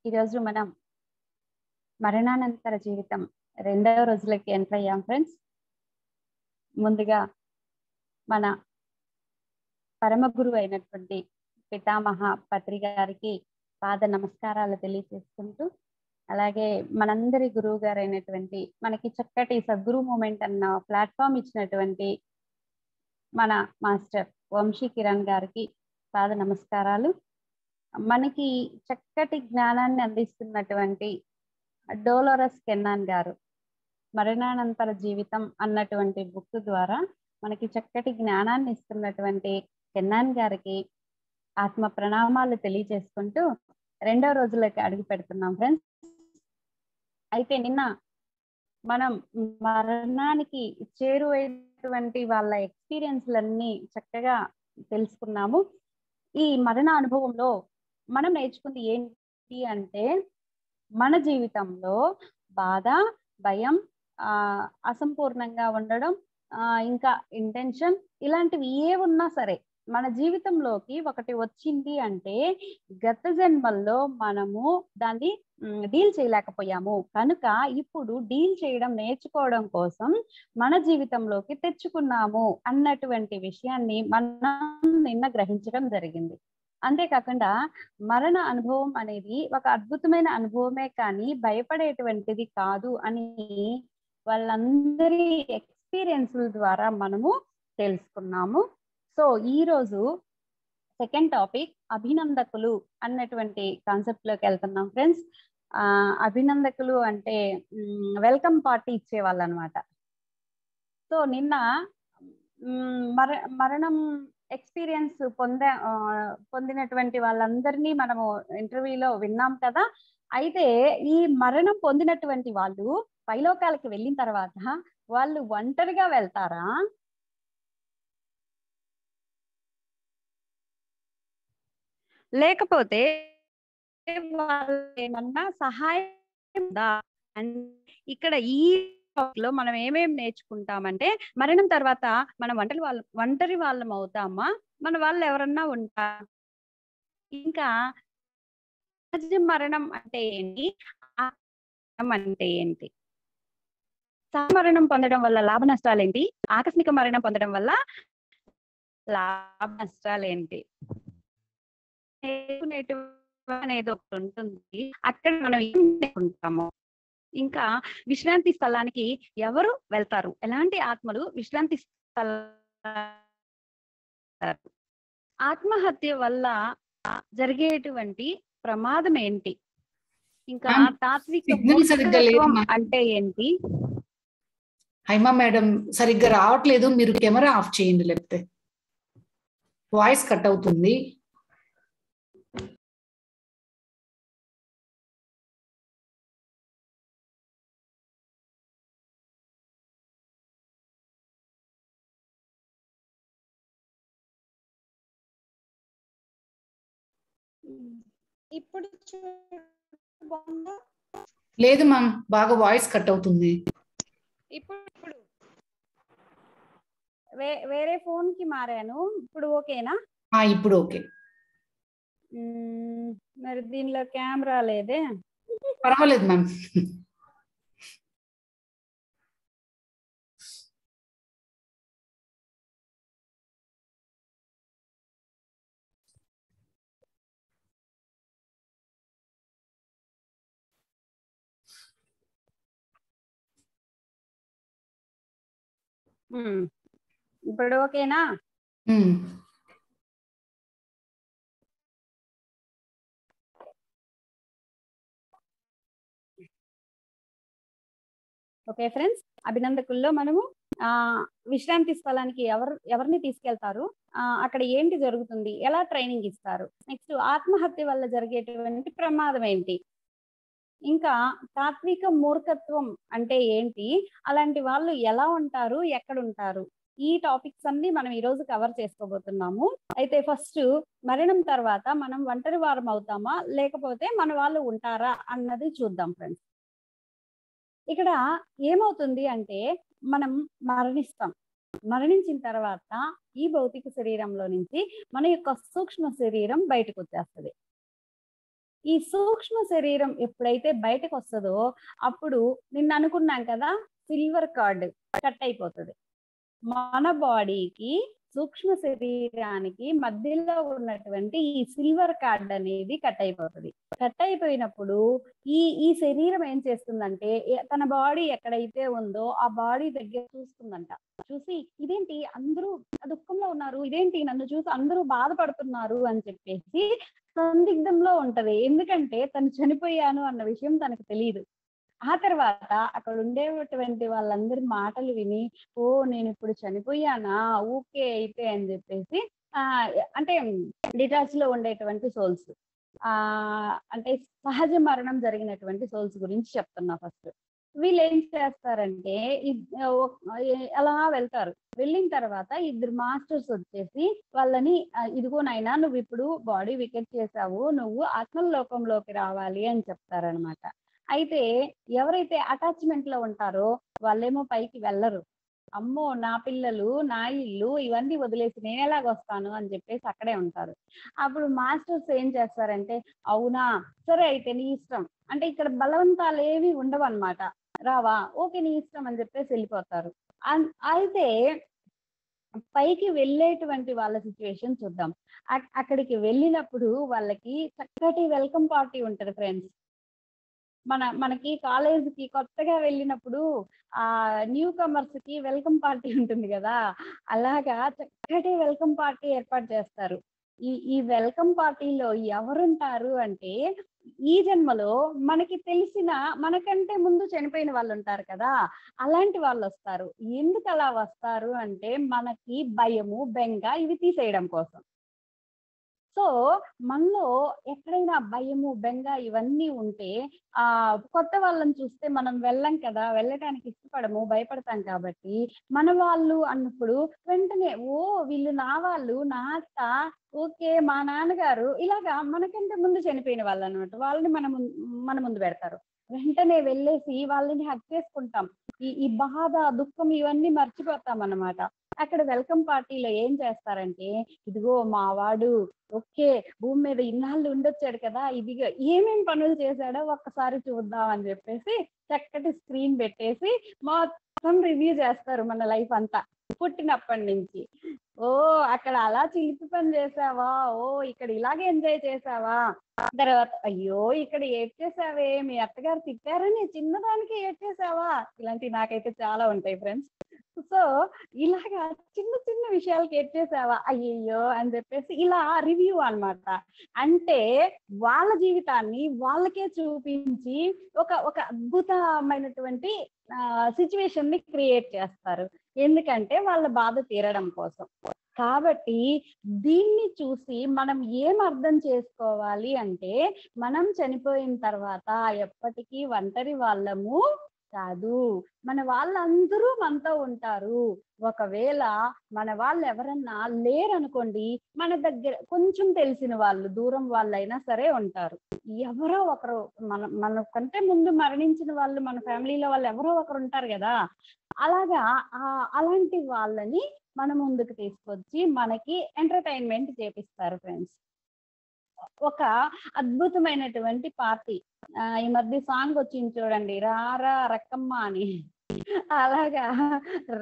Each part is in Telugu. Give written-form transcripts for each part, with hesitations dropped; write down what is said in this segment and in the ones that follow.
ఈరోజు మనం మరణానంతర జీవితం 2వ రోజులకి ఎంటర్ అయ్యాం ఫ్రెండ్స్. ముందుగా మన పరమ గురువు అయినటువంటి పితామహ పత్రి గారికి పాద నమస్కారాలు తెలియజేసుకుంటూ, అలాగే మనందరి గురువు గారు అయినటువంటి మనకి చక్కటి సద్గురు మూమెంట్ అన్న ప్లాట్ఫామ్ ఇచ్చినటువంటి మన మాస్టర్ వంశీ కిరణ్ గారికి పాద నమస్కారాలు. మనకి చక్కటి జ్ఞానాన్ని అందిస్తున్నటువంటి డోలోరస్ కెన్నాన్ గారు మరణానంతర జీవితం అన్నటువంటి బుక్ ద్వారా మనకి చక్కటి జ్ఞానాన్ని ఇస్తున్నటువంటి కెన్నాన్ గారికి ఆత్మ ప్రణామాలు తెలియజేసుకుంటూ 2వ రోజులకి అడుగు పెడుతున్నాం ఫ్రెండ్స్. అయితే నిన్న మనం మరణానికి చేరువైనటువంటి వాళ్ళ ఎక్స్పీరియన్స్లన్నీ చక్కగా తెలుసుకున్నాము. ఈ మరణ అనుభవంలో మనం నేర్చుకుంది ఏంటి అంటే, మన జీవితంలో బాధ, భయం, అసంపూర్ణంగా ఉండడం, ఇంకా ఇంటెన్షన్ ఇలాంటివి ఏ ఉన్నా సరే మన జీవితంలోకి ఒకటి వచ్చింది అంటే గత జన్మల్లో మనము దాన్ని డీల్ చేయలేకపోయాము. కనుక ఇప్పుడు డీల్ చేయడం నేర్చుకోవడం కోసం మన జీవితంలోకి తెచ్చుకున్నాము అన్నటువంటి విషయాన్ని మనం నిన్న గ్రహించడం జరిగింది. అంతేకాకుండా మరణ అనుభవం అనేది ఒక అద్భుతమైన అనుభవమే కానీ భయపడేటువంటిది కాదు అని వాళ్ళందరి ఎక్స్పీరియన్స్ల ద్వారా మనము తెలుసుకున్నాము. సో ఈరోజు సెకండ్ టాపిక్ అభినందకులు అన్నటువంటి కాన్సెప్ట్ లోకి వెళ్తున్నాం ఫ్రెండ్స్. అభినందకులు అంటే వెల్కమ్ పార్టీ ఇచ్చేవాళ్ళు అనమాట. సో నిన్న మరణం ఎక్స్పీరియన్స్ పొందినటువంటి వాళ్ళందరినీ మనము ఇంటర్వ్యూలో విన్నాం కదా. అయితే ఈ మరణం పొందినటువంటి వాళ్ళు పైలోకాలకి వెళ్ళిన తర్వాత వాళ్ళు ఒంటరిగా వెళ్తారా, లేకపోతే ఏమన్నా సహాయం ఉందా? ఇక్కడ ఈ లో మనం ఏమేమి నేర్చుకుంటామంటే, మరణం తర్వాత మనం ఒంటరి వాళ్ళం అవుతామా, మన వాళ్ళు ఎవరన్నా ఉంటారా, ఇంకా సహజ మరణం అంటే ఏంటి, అంటే ఏంటి, మరణం పొందడం వల్ల లాభ నష్టాలు ఏంటి, ఆకస్మిక మరణం పొందడం వల్ల లాభ నష్టాలు ఏంటి అనేది ఒకటి ఉంటుంది. అక్కడ మనం ఏం నేర్చుకుంటాము. ఇంకా విశ్రాంతి స్థలానికి ఎవరు వెళ్తారు, ఎలాంటి ఆత్మలు విశ్రాంతి ఆత్మహత్య వల్ల జరిగేటువంటి ప్రమాదం ఏంటి, ఇంకా తాత్విక అంటే ఏంటి. హైమా మేడం సరిగ్గా రావట్లేదు, మీరు కెమెరా ఆఫ్ చేయండి, లేకపోతే వాయిస్ కట్ అవుతుంది. ఇప్పుడు లేదు మ్యామ్, బాగా వాయిస్ కట్ అవుతుంది. ఇప్పుడు వేరే ఫోన్ కి మారాను, ఇప్పుడు ఓకేనా? ఇప్పుడు ఓకే. మరి దీనిలో కెమెరా లేదే. పర్వాలేదు మ్యామ్. ఇప్పుడు ఓకేనా? ఓకే ఫ్రెండ్స్, అభినందకుల్లో మనము విశ్రాంతి స్థలానికి ఎవరిని తీసుకెళ్తారు, అక్కడ ఏంటి జరుగుతుంది, ఎలా ట్రైనింగ్ ఇస్తారు, నెక్స్ట్ ఆత్మహత్య వల్ల జరిగేటువంటి ప్రమాదం ఏంటి, ఇంకా తాత్విక మూర్ఖత్వం అంటే ఏంటి, అలాంటి వాళ్ళు ఎలా ఉంటారు, ఎక్కడ ఉంటారు, ఈ టాపిక్స్ అన్ని మనం ఈ రోజు కవర్ చేసుకోబోతున్నాము. అయితే ఫస్ట్ మరణం తర్వాత మనం ఒంటరి వారం అవుతామా, లేకపోతే మన వాళ్ళు ఉంటారా అన్నది చూద్దాం ఫ్రెండ్స్. ఇక్కడ ఏమవుతుంది అంటే, మనం మరణిస్తాం. మరణించిన తర్వాత ఈ భౌతిక శరీరంలో నుంచి మన యొక్క సూక్ష్మ శరీరం బయటకు వచ్చేస్తుంది. ఈ సూక్ష్మ శరీరం ఎప్పుడైతే బయటకు వస్తుందో అప్పుడు నిన్న అనుకున్నాం కదా, సిల్వర్ కార్డ్ కట్ అయిపోతుంది. మన బాడీకి సూక్ష్మ శరీరానికి మధ్యలో ఉన్నటువంటి ఈ సిల్వర్ కార్డ్ అనేది కట్ అయిపోతుంది. కట్ అయిపోయినప్పుడు ఈ శరీరం ఏం చేస్తుందంటే తన బాడీ ఎక్కడైతే ఉందో ఆ బాడీ దగ్గర చూస్తుందంట. చూసి ఇదేంటి అందరూ దుఃఖంలో ఉన్నారు, ఇదేంటి నన్ను చూసి అందరూ బాధపడుతున్నారు అని చెప్పేసి సందిగ్ధంలో ఉంటది. ఎందుకంటే తను చనిపోయాను అన్న విషయం తనకు తెలియదు. ఆ తర్వాత అక్కడ ఉండేటువంటి వాళ్ళందరి మాటలు విని, ఓ నేను ఇప్పుడు చనిపోయానా, ఓకే అయితే అని చెప్పేసి అంటే డిటాచ్ లో ఉండేటువంటి సోల్స్, అంటే సహజ మరణం జరిగినటువంటి సోల్స్ గురించి చెప్తున్నా. ఫస్ట్ వీళ్ళు ఏం చేస్తారంటే అలా వెళ్తారు. వెళ్ళిన తర్వాత ఇద్దరు మాస్టర్స్ వచ్చేసి వాళ్ళని ఇదిగో నాయనా నువ్వు ఇప్పుడు బాడీ వికెట్ చేసావు, నువ్వు ఆత్మలోకంలోకి రావాలి అని చెప్తారనమాట. అయితే ఎవరైతే అటాచ్మెంట్ లో ఉంటారో వాళ్ళేమో పైకి వెళ్ళరు. అమ్మో నా పిల్లలు నా ఇల్లు ఇవన్నీ వదిలేసి నేను ఎలాగొస్తాను అని చెప్పేసి అక్కడే ఉంటారు. అప్పుడు మాస్టర్స్ ఏం చేస్తారంటే, అవునా సరే అయితే నీ ఇష్టం, అంటే ఇక్కడ బలవంతాలు ఏవి ఉండవు అనమాట. రావా, ఓకే నీ ఇష్టం అని చెప్పేసి వెళ్ళిపోతారు. అయితే పైకి వెళ్ళేటువంటి వాళ్ళ సిచ్యువేషన్ చూద్దాం. అక్కడికి వెళ్ళినప్పుడు వాళ్ళకి చక్కటి వెల్కమ్ పార్టీ ఉంటది ఫ్రెండ్స్. మనకి కాలేజీకి కొత్తగా వెళ్ళినప్పుడు న్యూ కమర్స్ కి వెల్కమ్ పార్టీ ఉంటుంది కదా, అలాగా చక్కటి వెల్కమ్ పార్టీ ఏర్పాటు చేస్తారు. ఈ వెల్కమ్ పార్టీలో ఎవరుంటారు అంటే, ఈ జన్మలో మనకి తెలిసిన మనకంటే ముందు చనిపోయిన వాళ్ళు ఉంటారు కదా, అలాంటి వాళ్ళు వస్తారు. ఎందుకు అలా వస్తారు అంటే మనకి భయము బెంగ ఇవి తీసేయడం కోసం. సో మనలో ఎక్కడైనా భయము బెంగ ఇవన్నీ ఉంటే కొత్త వాళ్ళని చూస్తే మనం వెళ్ళం కదా, వెళ్ళటానికి ఇష్టపడము, భయపడతాం. కాబట్టి మన వాళ్ళు అన్నప్పుడు వెంటనే ఓ వీళ్ళు నా వాళ్ళు, నా అత్త, ఓకే మా నాన్నగారు, ఇలాగా మనకంటే ముందు చనిపోయిన వాళ్ళు అన్నమాట. వాళ్ళని మన ముందు పెడతారు. వెంటనే వెళ్ళేసి వాళ్ళని హక్ చేసుకుంటాం. ఈ బాధ దుఃఖం ఇవన్నీ మర్చిపోతాం అన్నమాట. అక్కడ వెల్కమ్ పార్టీలో ఏం చేస్తారంటే, ఇదిగో మా వాడు ఓకే భూమి మీద ఇన్నాళ్ళు ఉండొచ్చాడు కదా, ఇదిగా ఏమేం పనులు చేశాడో ఒక్కసారి చూద్దాం అని చెప్పేసి చక్కటి స్క్రీన్ పెట్టేసి మొత్తం రివ్యూ చేస్తారు మన లైఫ్ అంతా పుట్టినప్పటి నుంచి. ఓ అక్కడ అలా చిలిపి పని చేసావా, ఓ ఇక్కడ ఇలాగే ఎంజాయ్ చేసావా, తర్వాత అయ్యో ఇక్కడ ఏడ్చేసావే, మీ అత్తగారు తిట్టారని చిన్నదానికి ఏడ్చేసావా, ఇలాంటివి నాకైతే చాలా ఉంటాయి ఫ్రెండ్స్. సో ఇలాగా చిన్న చిన్న విషయాలకి ఏడ్చేసావా, అయ్యయ్యో అని చెప్పేసి ఇలా రివ్యూ అన్నమాట. అంటే వాళ్ళ జీవితాన్ని వాళ్ళకే చూపించి ఒక అద్భుతమైనటువంటి సిచ్యువేషన్ ని క్రియేట్ చేస్తారు. ఎందుకంటే వాళ్ళ బాధ తీరడం కోసం. కాబట్టి దీన్ని చూసి మనం ఏం అర్థం చేసుకోవాలి అంటే, మనం చనిపోయిన తర్వాత ఎప్పటికీ ఒంటరి వాళ్ళము కాదు, మన వాళ్ళందరూ మనతో ఉంటారు. ఒకవేళ మన వాళ్ళు ఎవరన్నా లేరనుకోండి, మన దగ్గర కొంచెం తెలిసిన వాళ్ళు దూరం వాళ్ళైనా సరే ఉంటారు. ఎవరో ఒకరు మనకంటే ముందు మరణించిన వాళ్ళు, మన ఫ్యామిలీలో వాళ్ళు ఎవరో ఒకరు ఉంటారు కదా, అలాగా అలాంటి వాళ్ళని మన ముందుకు తీసుకొచ్చి మనకి ఎంటర్టైన్మెంట్ చేపిస్తారు ఫ్రెండ్స్. ఒక అద్భుతమైనటువంటి పార్టీ, ఈ మధ్య సాంగ్ వచ్చింది చూడండి, రారా రక్కమ్మ అని. అలాగా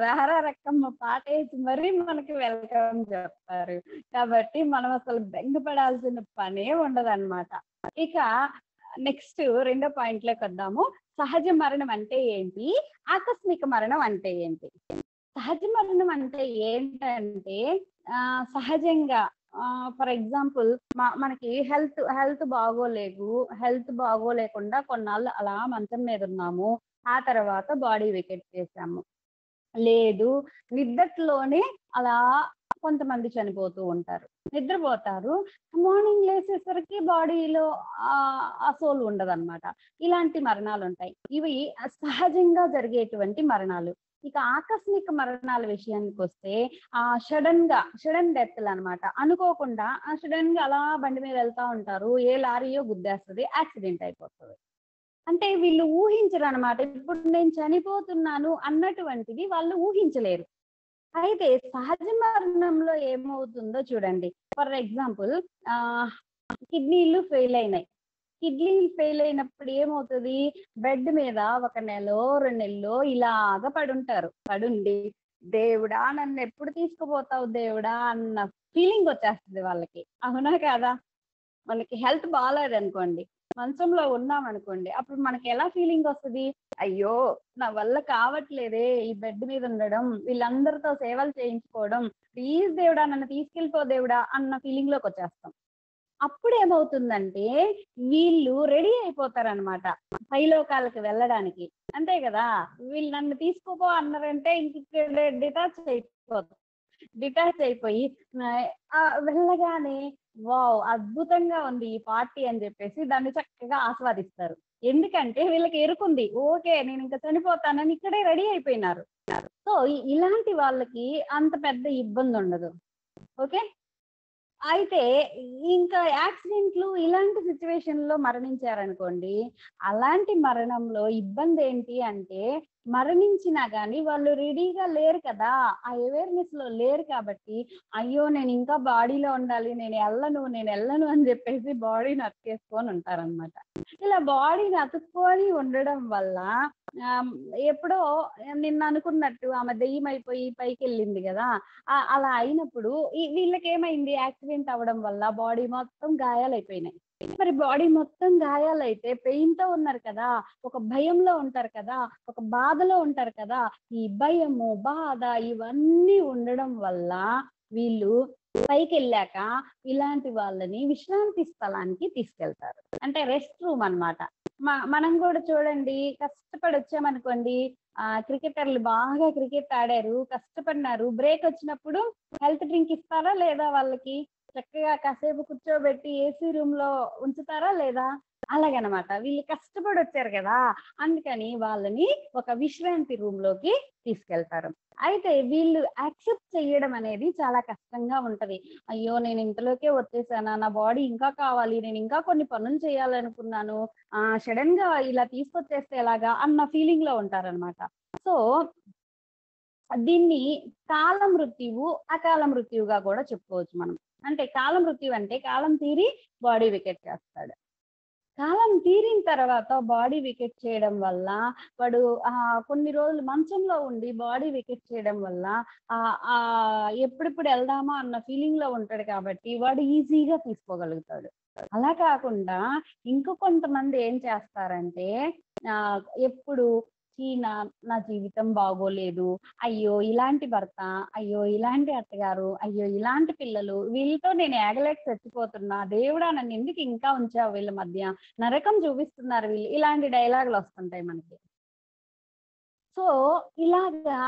రారా రక్కమ్మ పాట వేసి మరీ మనకి వెల్కమ్ చెప్తారు. కాబట్టి మనం అసలు బెంగపడాల్సిన పనే ఉండదన్నమాట. ఇక నెక్స్ట్ రెండో పాయింట్ లోకి వద్దాము. సహజ మరణం అంటే ఏంటి, ఆకస్మిక మరణం అంటే ఏంటి? సహజ మరణం అంటే ఏంటంటే సహజంగా ఫర్ ఎగ్జాంపుల్ మనకి హెల్త్ బాగోలేకుండా కొన్నాళ్ళు అలా మంచం మీద ఉన్నాము, ఆ తర్వాత బాడీ వికెట్ చేసాము. లేదు నిద్రలోనే అలా కొంతమంది చనిపోతూ ఉంటారు, నిద్రపోతారు, మార్నింగ్ లేచేసరికి బాడీలో ఆ సోల్ ఉండదన్నమాట. ఇలాంటి మరణాలు ఉంటాయి. ఇవి సహజంగా జరిగేటువంటి మరణాలు. ఇక ఆకస్మిక మరణాల విషయానికి వస్తే సడన్ డెత్లు అనమాట. అనుకోకుండా సడన్ గా అలా బండి మీద వెళ్తా ఉంటారు, ఏ లారీయో గుద్దేస్తుంది, యాక్సిడెంట్ అయిపోతుంది. అంటే వీళ్ళు ఊహించరు అనమాట. ఇప్పుడు నేను చనిపోతున్నాను అన్నటువంటిది వాళ్ళు ఊహించలేరు. అయితే సహజ మరణంలో ఏమవుతుందో చూడండి. ఫర్ ఎగ్జాంపుల్ కిడ్నీలు ఫెయిల్ అయినాయి, కిడ్నీలు ఫెయిల్ అయినప్పుడు ఏమవుతుంది, బెడ్ మీద 1 నెలో 2 నెలలో ఇలాగా పడుండి దేవుడా నన్ను ఎప్పుడు తీసుకుపోతావు దేవుడా అన్న ఫీలింగ్ వచ్చేస్తుంది వాళ్ళకి. అవునా కాదా? మనకి హెల్త్ బాగాలేదనుకోండి, మంచంలో ఉన్నామనుకోండి, అప్పుడు మనకి ఎలా ఫీలింగ్ వస్తది? అయ్యో! నా వల్ల కావట్లేదే ఈ బెడ్ మీద ఉండడం, వీళ్ళందరితో సేవలు చేయించుకోవడం. ప్లీజ్ దేవుడా నన్ను తీసుకెళ్ళిపో దేవుడా అన్న ఫీలింగ్‌లోకొచ్చేస్తాం. అప్పుడేమవుతుందంటే వీళ్ళు రెడీ అయిపోతారనమాట పైలోకాలకి వెళ్ళడానికి. అంతే గదా! వీళ్ళు నన్ను తీసుకుపో అన్నారంటే ఇంకిక్కడ డిటాచ్ అయిపోయి వెళ్ళగానే వావ్! అద్భుతంగా ఉంది ఈ పార్టీ అని జెప్పేసి దాన్ని చక్కగా ఆస్వాదిస్తారు. ఎందుకంటే వీళ్ళకి ఎరుకుంది. ఓకే. నేనింక చనిపోతానని ఇక్కడే రెడీ అయిపోయినారు. సో, ఇలాంటి వాళ్ళకి అంత పెద్ద ఇబ్బందుండదు. ఓకే. అయితే ఇంకా యాక్సిడెంట్లు ఇలాంటి సిట్యుయేషన్‌లో మరణించారనుకోండి, అలాంటి మరణంలో ఇబ్బందేంటి అంటే, మరణించినా గాని వాళ్ళు రెడీగా లేరు కదా! ఆ అవేర్‌నెస్‌లో లేరు కాబట్టి, అయ్యో! నేనింకా బాడీలో ఉండాలి. నేనెళ్ళను అని జెప్పేసి బాడీని అతికేసుకొని ఉంటారనమాట. ఇలా బాడీని అతుక్కొని ఉండడం వల్ల ఆహ్, ఎప్పుడో నిన్ననుకున్నట్టు ఆమె దెయ్యమైపోయి పైకెళ్ళింది గదా! అలా అయినప్పుడు వీళ్ళకేమైంది యాక్సిడెంట్ అవ్వడం వల్ల బాడీ మొత్తం గాయాలైపోయినాయి. మరి బాడీ మొత్తం గాయాలైతే పెయిన్‌తో ఉన్నారు కదా! ఒక భయంలో ఉంటారు కదా! ఒక బాధలో ఉంటారు కదా! ఈ భయము, బాధ ఇవన్నీ ఉండడం వల్ల వీళ్ళు పైకెళ్ళాక ఇలాంటి వాళ్ళని విశ్రాంతి స్థలానికి తీసుకెళ్తారు. అంటే రెస్ట్ రూమ్ అన్నమాట. మనం గూడా చూడండి కష్టపడొచ్చామనుకోండి, క్రికెటర్లు బాగా క్రికెట్ ఆడారు, కష్టపడినారు. బ్రేకొచ్చినప్పుడు హెల్త్ డ్రింక్ ఇస్తారా లేదా వాళ్ళకి? చక్కగా కాసేపు కూర్చోబెట్టి ఏసీ రూమ్‌లో ఉంచుతారా లేదా? అలాగనమాట. వీళ్ళు కష్టపడొచ్చారు గదా! అందుకని వాళ్ళని ఒక విశ్రాంతి రూమ్‌లోకి తీసుకెళ్తారు. అయితే వీళ్ళు యాక్సెప్ట్ చెయ్యడం అనేది చాలా కష్టంగా ఉంటది. అయ్యో! నేను ఇంతలోకే వచ్చేసానా? నా బాడీ ఇంకా కావాలి. నేను ఇంకా కొన్ని పనులు చేయాలనుకున్నాను. సడెన్‌గా ఇలా తీసుకొచ్చేస్తే ఎలాగా? అన్న ఫీలింగ్‌లో ఉంటారనమాట. సో, దీన్ని కాల మృత్యువు, అకాల మృత్యువుగా కూడా చెప్పుకోవచ్చు మనం. అంటే కాల మృత్యువు అంటే కాలం తీరి బాడీ వికెట్ చేస్తాడు. కాలం తీరిన తర్వాత బాడీ వికెట్ చేయడం వల్ల వాడు కొన్ని రోజులు మంచంలో ఉండి బాడీ వికెట్ చేయడం వల్ల ఎప్పుడెప్పుడు ఎళ్దామా అన్న ఫీలింగ్‌లో ఉంటాడు కాబట్టి వాడు ఈజీగా తీసుకోగలుగుతాడు. అలా కాకుండా ఇంక కొంతమంది ఏం చేస్తారంటే ఎప్పుడు ఛీ! నా జీవితం బాగోలేదు. అయ్యో! ఇలాంటి భర్త, అయ్యో! ఇలాంటి అత్తగారు, అయ్యో! ఇలాంటి పిల్లలు, వీళ్ళతో నేను ఏగలేక చచ్చిపోతున్నా. దేవుడా నన్నెందుకు ఇంకా ఉంచావు వీళ్ళ మధ్య? నరకం చూపిస్తున్నారు వీళ్ళు. ఇలాంటి డైలాగులొస్తుంటాయి మనకి. సో, ఇలాగా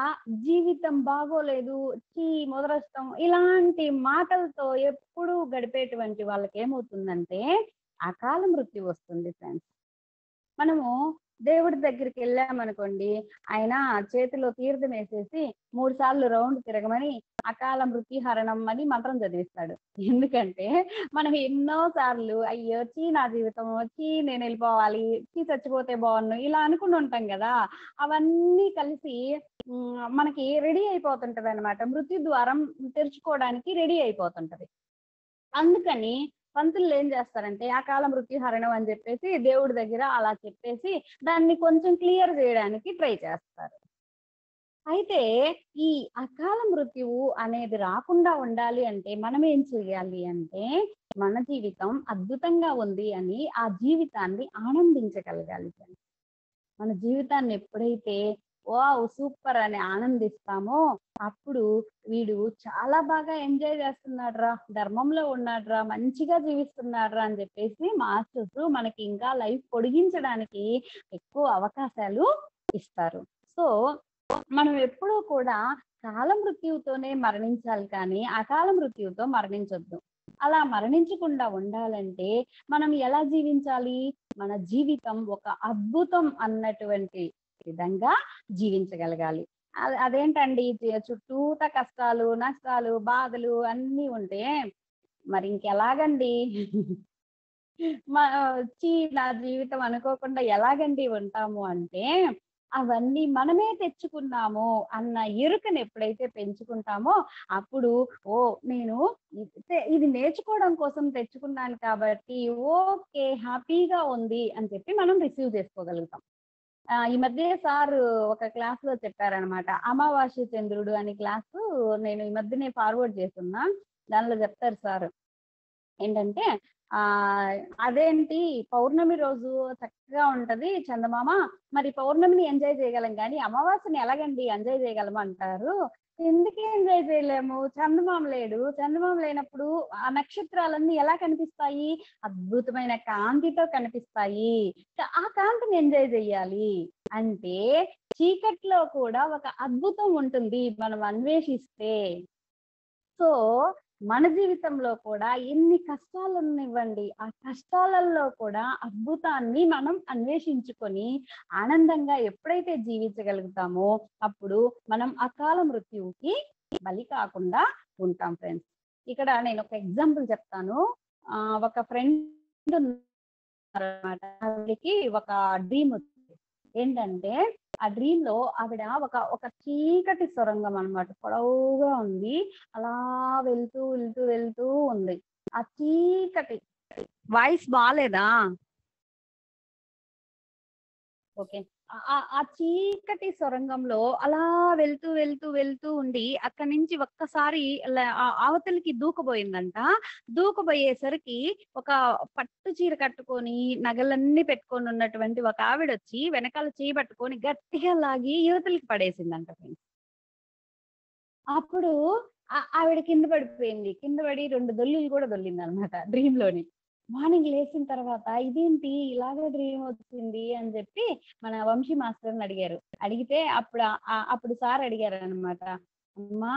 జీవితం బాగోలేదు, ఛీ! ముదరష్టం ఇలాంటి మాటలతో ఎప్పుడూ గడిపేటువంటి వాళ్ళకేమవుతుందంటే అకాల మృత్యు వస్తుంది ఫ్రెండ్స్. మనము దేవుడి దగ్గరికెళ్ళామనుకోండి, ఆయన చేతిలో తీర్థమేసేసి 3 సార్లు రౌండ్ తిరగమని అకాల మృత్యుహరణం అని మంత్రం చదివిస్తాడు. ఎందుకంటే, మనం ఎన్నో సార్లు అయ్యో! ఛీ! నా జీవితం, ఛీ! నేనెళ్ళిపోవాలి, ఛీ! చచ్చిపోతే బావున్ను ఇలా అనుకుని ఉంటాం గదా! అవన్నీ కలిసి మనకి రెడీ అయిపోతుంటదనమాట. మృత్యు ద్వారం తెరుచుకోవడానికి రెడీ అయిపోతుంటది. అందుకని పంతులేం జేస్తారంటే, అకాల మృత్యుహరణం అని జెప్పేసి దేవుడి దగ్గర అలా చెప్పేసి, దాన్ని కొంచెం క్లియర్ జేయడానికి ట్రై చేస్తారు. అయితే, ఈ అకాల మృత్యువు అనేది రాకుండా ఉండాలి అంటే, మనమేం చేయాలి అంటే, మన జీవితం అద్భుతంగా ఉంది అని, ఆ జీవితాన్ని ఆనందించగలగాలి. మన జీవితాన్ని ఎప్పుడైతే వావ్! సూపర్ అని ఆనందిస్తామో, అప్పుడు వీడు చాలా బాగా ఎంజాయ్ చేస్తున్నాడురా, ధర్మంలో ఉన్నాడురా, మంచిగా జీవిస్తున్నాడురా అని చెప్పేసి మాస్టర్స్ మనకి ఇంకా లైఫ్ పొడిగించడానికి ఎక్కువ అవకాశాలు ఇస్తారు. సో, మనం ఎప్పుడూ కూడా కాల మృత్యువుతోనే మరణించాలి కానీ, అకాల మృత్యువుతో మరణించొద్దు. అలా మరణించకుండా ఉండాలంటే మనం ఎలా జీవించాలి? మన జీవితం ఒక అద్భుతం అన్నటువంటి విధంగా జీవించగలగాలి. అదేంటండి చుట్టూతా కష్టాలు, నష్టాలు, బాధలు అన్నీ ఉంటే మరి ఇంకెలాగండి? మ ఛీ! నా జీవితం అనుకోకుండా ఎలాగండి ఉంటాము అంటే, అవన్నీ మనమే తెచ్చుకున్నాము అన్న ఎరుకను ఎప్పుడైతే పెంచుకుంటామో అప్పుడు నేను ఇది నేర్చుకోవడం కోసం తెచ్చుకున్నాను కాబట్టి ఓకే హ్యాపీగా ఉంది అని చెప్పి మనం రిసీవ్ చేసుకోగలుగుతాం. ఈ మధ్య సార్ ఒక క్లాస్ లో చెప్పారనమాట. అమావాస్య చంద్రుడు అనే క్లాసు నేను ఈ మధ్యనే ఫార్వర్డ్ చేస్తున్నా. దానిలో చెప్తారు సార్ ఏంటంటే అదేంటి పౌర్ణమి రోజు చక్కగా ఉంటది చందమామ, మరి పౌర్ణమిని ఎంజాయ్ చేయగలం కానీ అమావాస్యని ఎలాగండి ఎంజాయ్ చేయగలము అంటారు. ఎందుకు ఎంజాయ్ చేయలేము? చందమామ లేడు, చందమామ లేనప్పుడు ఆ నక్షత్రాలన్నీ ఎలా కనిపిస్తాయి? అద్భుతమైన కాంతితో కనిపిస్తాయి. ఆ కాంతిని ఎంజాయ్ చెయ్యాలి అంటే చీకట్లో కూడా ఒక అద్భుతం ఉంటుంది మనం అన్వేషిస్తే. సో మన జీవితంలో కూడా ఎన్ని కష్టాలు ఉన్నవ్వండి, ఆ కష్టాలలో కూడా అద్భుతాన్ని మనం అన్వేషించుకొని ఆనందంగా ఎప్పుడైతే జీవించగలుగుతామో అప్పుడు మనం అకాల మృత్యువుకి బలి కాకుండా ఉంటాం ఫ్రెండ్స్. ఇక్కడ నేను ఒక ఎగ్జాంపుల్ చెప్తాను. ఒక ఫ్రెండ్ ఉన్నారన్నమాట. ఆవిడకి ఒక డ్రీమ్ వచ్చింది. ఏంటంటే ఆ డ్రీమ్ లో ఆవిడ ఒక చీకటి సొరంగం అన్నమాట, పొడవుగా ఉంది, అలా వెళ్తూ వెళ్తూ వెళ్తూ ఉంది. ఆ చీకటి వాయిస్ బాలేదా? ఓకే. ఆ చీకటి సొరంగంలో అలా వెళ్తూ వెళ్తూ వెళ్తూ ఉండి అక్కడి నుంచి ఒక్కసారి అవతలికి దూకబోయిందంట. దూకబోయేసరికి ఒక పట్టు చీర కట్టుకొని నగలన్నీ పెట్టుకొని ఉన్నటువంటి ఒక ఆవిడొచ్చి వెనకాల చేయి పట్టుకొని గట్టిగా లాగి యువతలకి పడేసిందంట ఫ్రెండ్స్. అప్పుడు ఆవిడ కింద పడిపోయింది. కింద పడి 2 దొల్లులు కూడా దొల్లిందనమాట డ్రీమ్ లోని. మార్నింగ్ లేచిన తర్వాత ఇదేంటి ఇలాగే డ్రీమ్ వచ్చింది అని చెప్పి మన వంశీ మాస్టర్ని అడిగారు. అడిగితే అప్పుడు సార్ అడిగారనమాట, అమ్మా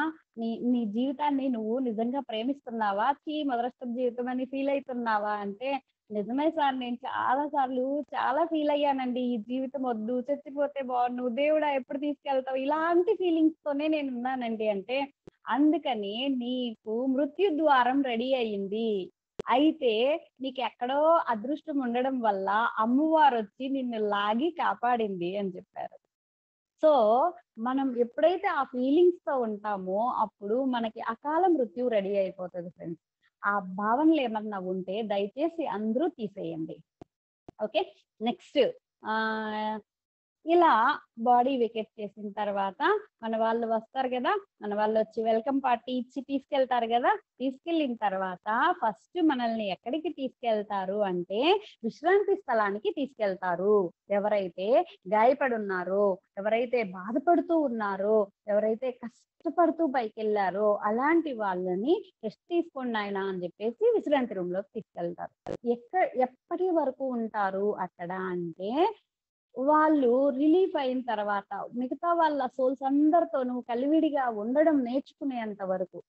నీ జీవితాన్ని నువ్వు నిజంగా ప్రేమిస్తున్నావా? మొదలష్టం జీవితం అని ఫీల్ అవుతున్నావా అంటే, నిజమే సార్, నేను చాలా సార్లు చాలా ఫీల్ అయ్యానండి. ఈ జీవితం వద్దు, చచ్చిపోతే బాగుండు, దేవుడా ఎప్పుడు తీసుకెళ్తావు, ఇలాంటి ఫీలింగ్స్ తోనే నేను ఉన్నానండి అంటే, అందుకని నీకు మృత్యు ద్వారం రెడీ అయ్యింది. అయితే నీకు ఎక్కడో అదృష్టం ఉండడం వల్ల అమ్మవారు వచ్చి నిన్ను లాగి కాపాడింది అని చెప్పారు. సో మనం ఎప్పుడైతే ఆ ఫీలింగ్స్ తో ఉంటామో అప్పుడు మనకి అకాల మృత్యు రెడీ అయిపోతుంది ఫ్రెండ్స్. ఆ భావనలు ఏమన్నా ఉంటే దయచేసి అందరూ తీసేయండి. ఓకే. నెక్స్ట్ ఇలా బాడీ వికెట్ చేసిన తర్వాత మన వాళ్ళు వస్తారు కదా, మన వాళ్ళు వచ్చి వెల్కమ్ పార్టీ ఇచ్చి తీసుకెళ్తారు కదా. తీసుకెళ్ళిన తర్వాత ఫస్ట్ మనల్ని ఎక్కడికి తీసుకెళ్తారు అంటే విశ్రాంతి స్థలానికి తీసుకెళ్తారు. ఎవరైతే గాయపడి ఉన్నారో, ఎవరైతే బాధపడుతూ ఉన్నారో, ఎవరైతే కష్టపడుతూ పైకి వెళ్ళారో అలాంటి వాళ్ళని రెస్ట్ తీసుకోండి ఆయన అని చెప్పేసి విశ్రాంతి రూమ్ లోకి తీసుకెళ్తారు. ఎప్పటి వరకు ఉంటారు అక్కడ అంటే వాళ్ళు రిలీఫ్ అయిన తర్వాత మిగతా వాళ్ళ సోల్స్ అందరితోనూ కలివిడిగా ఉండడం నేర్చుకునేంత వరకు,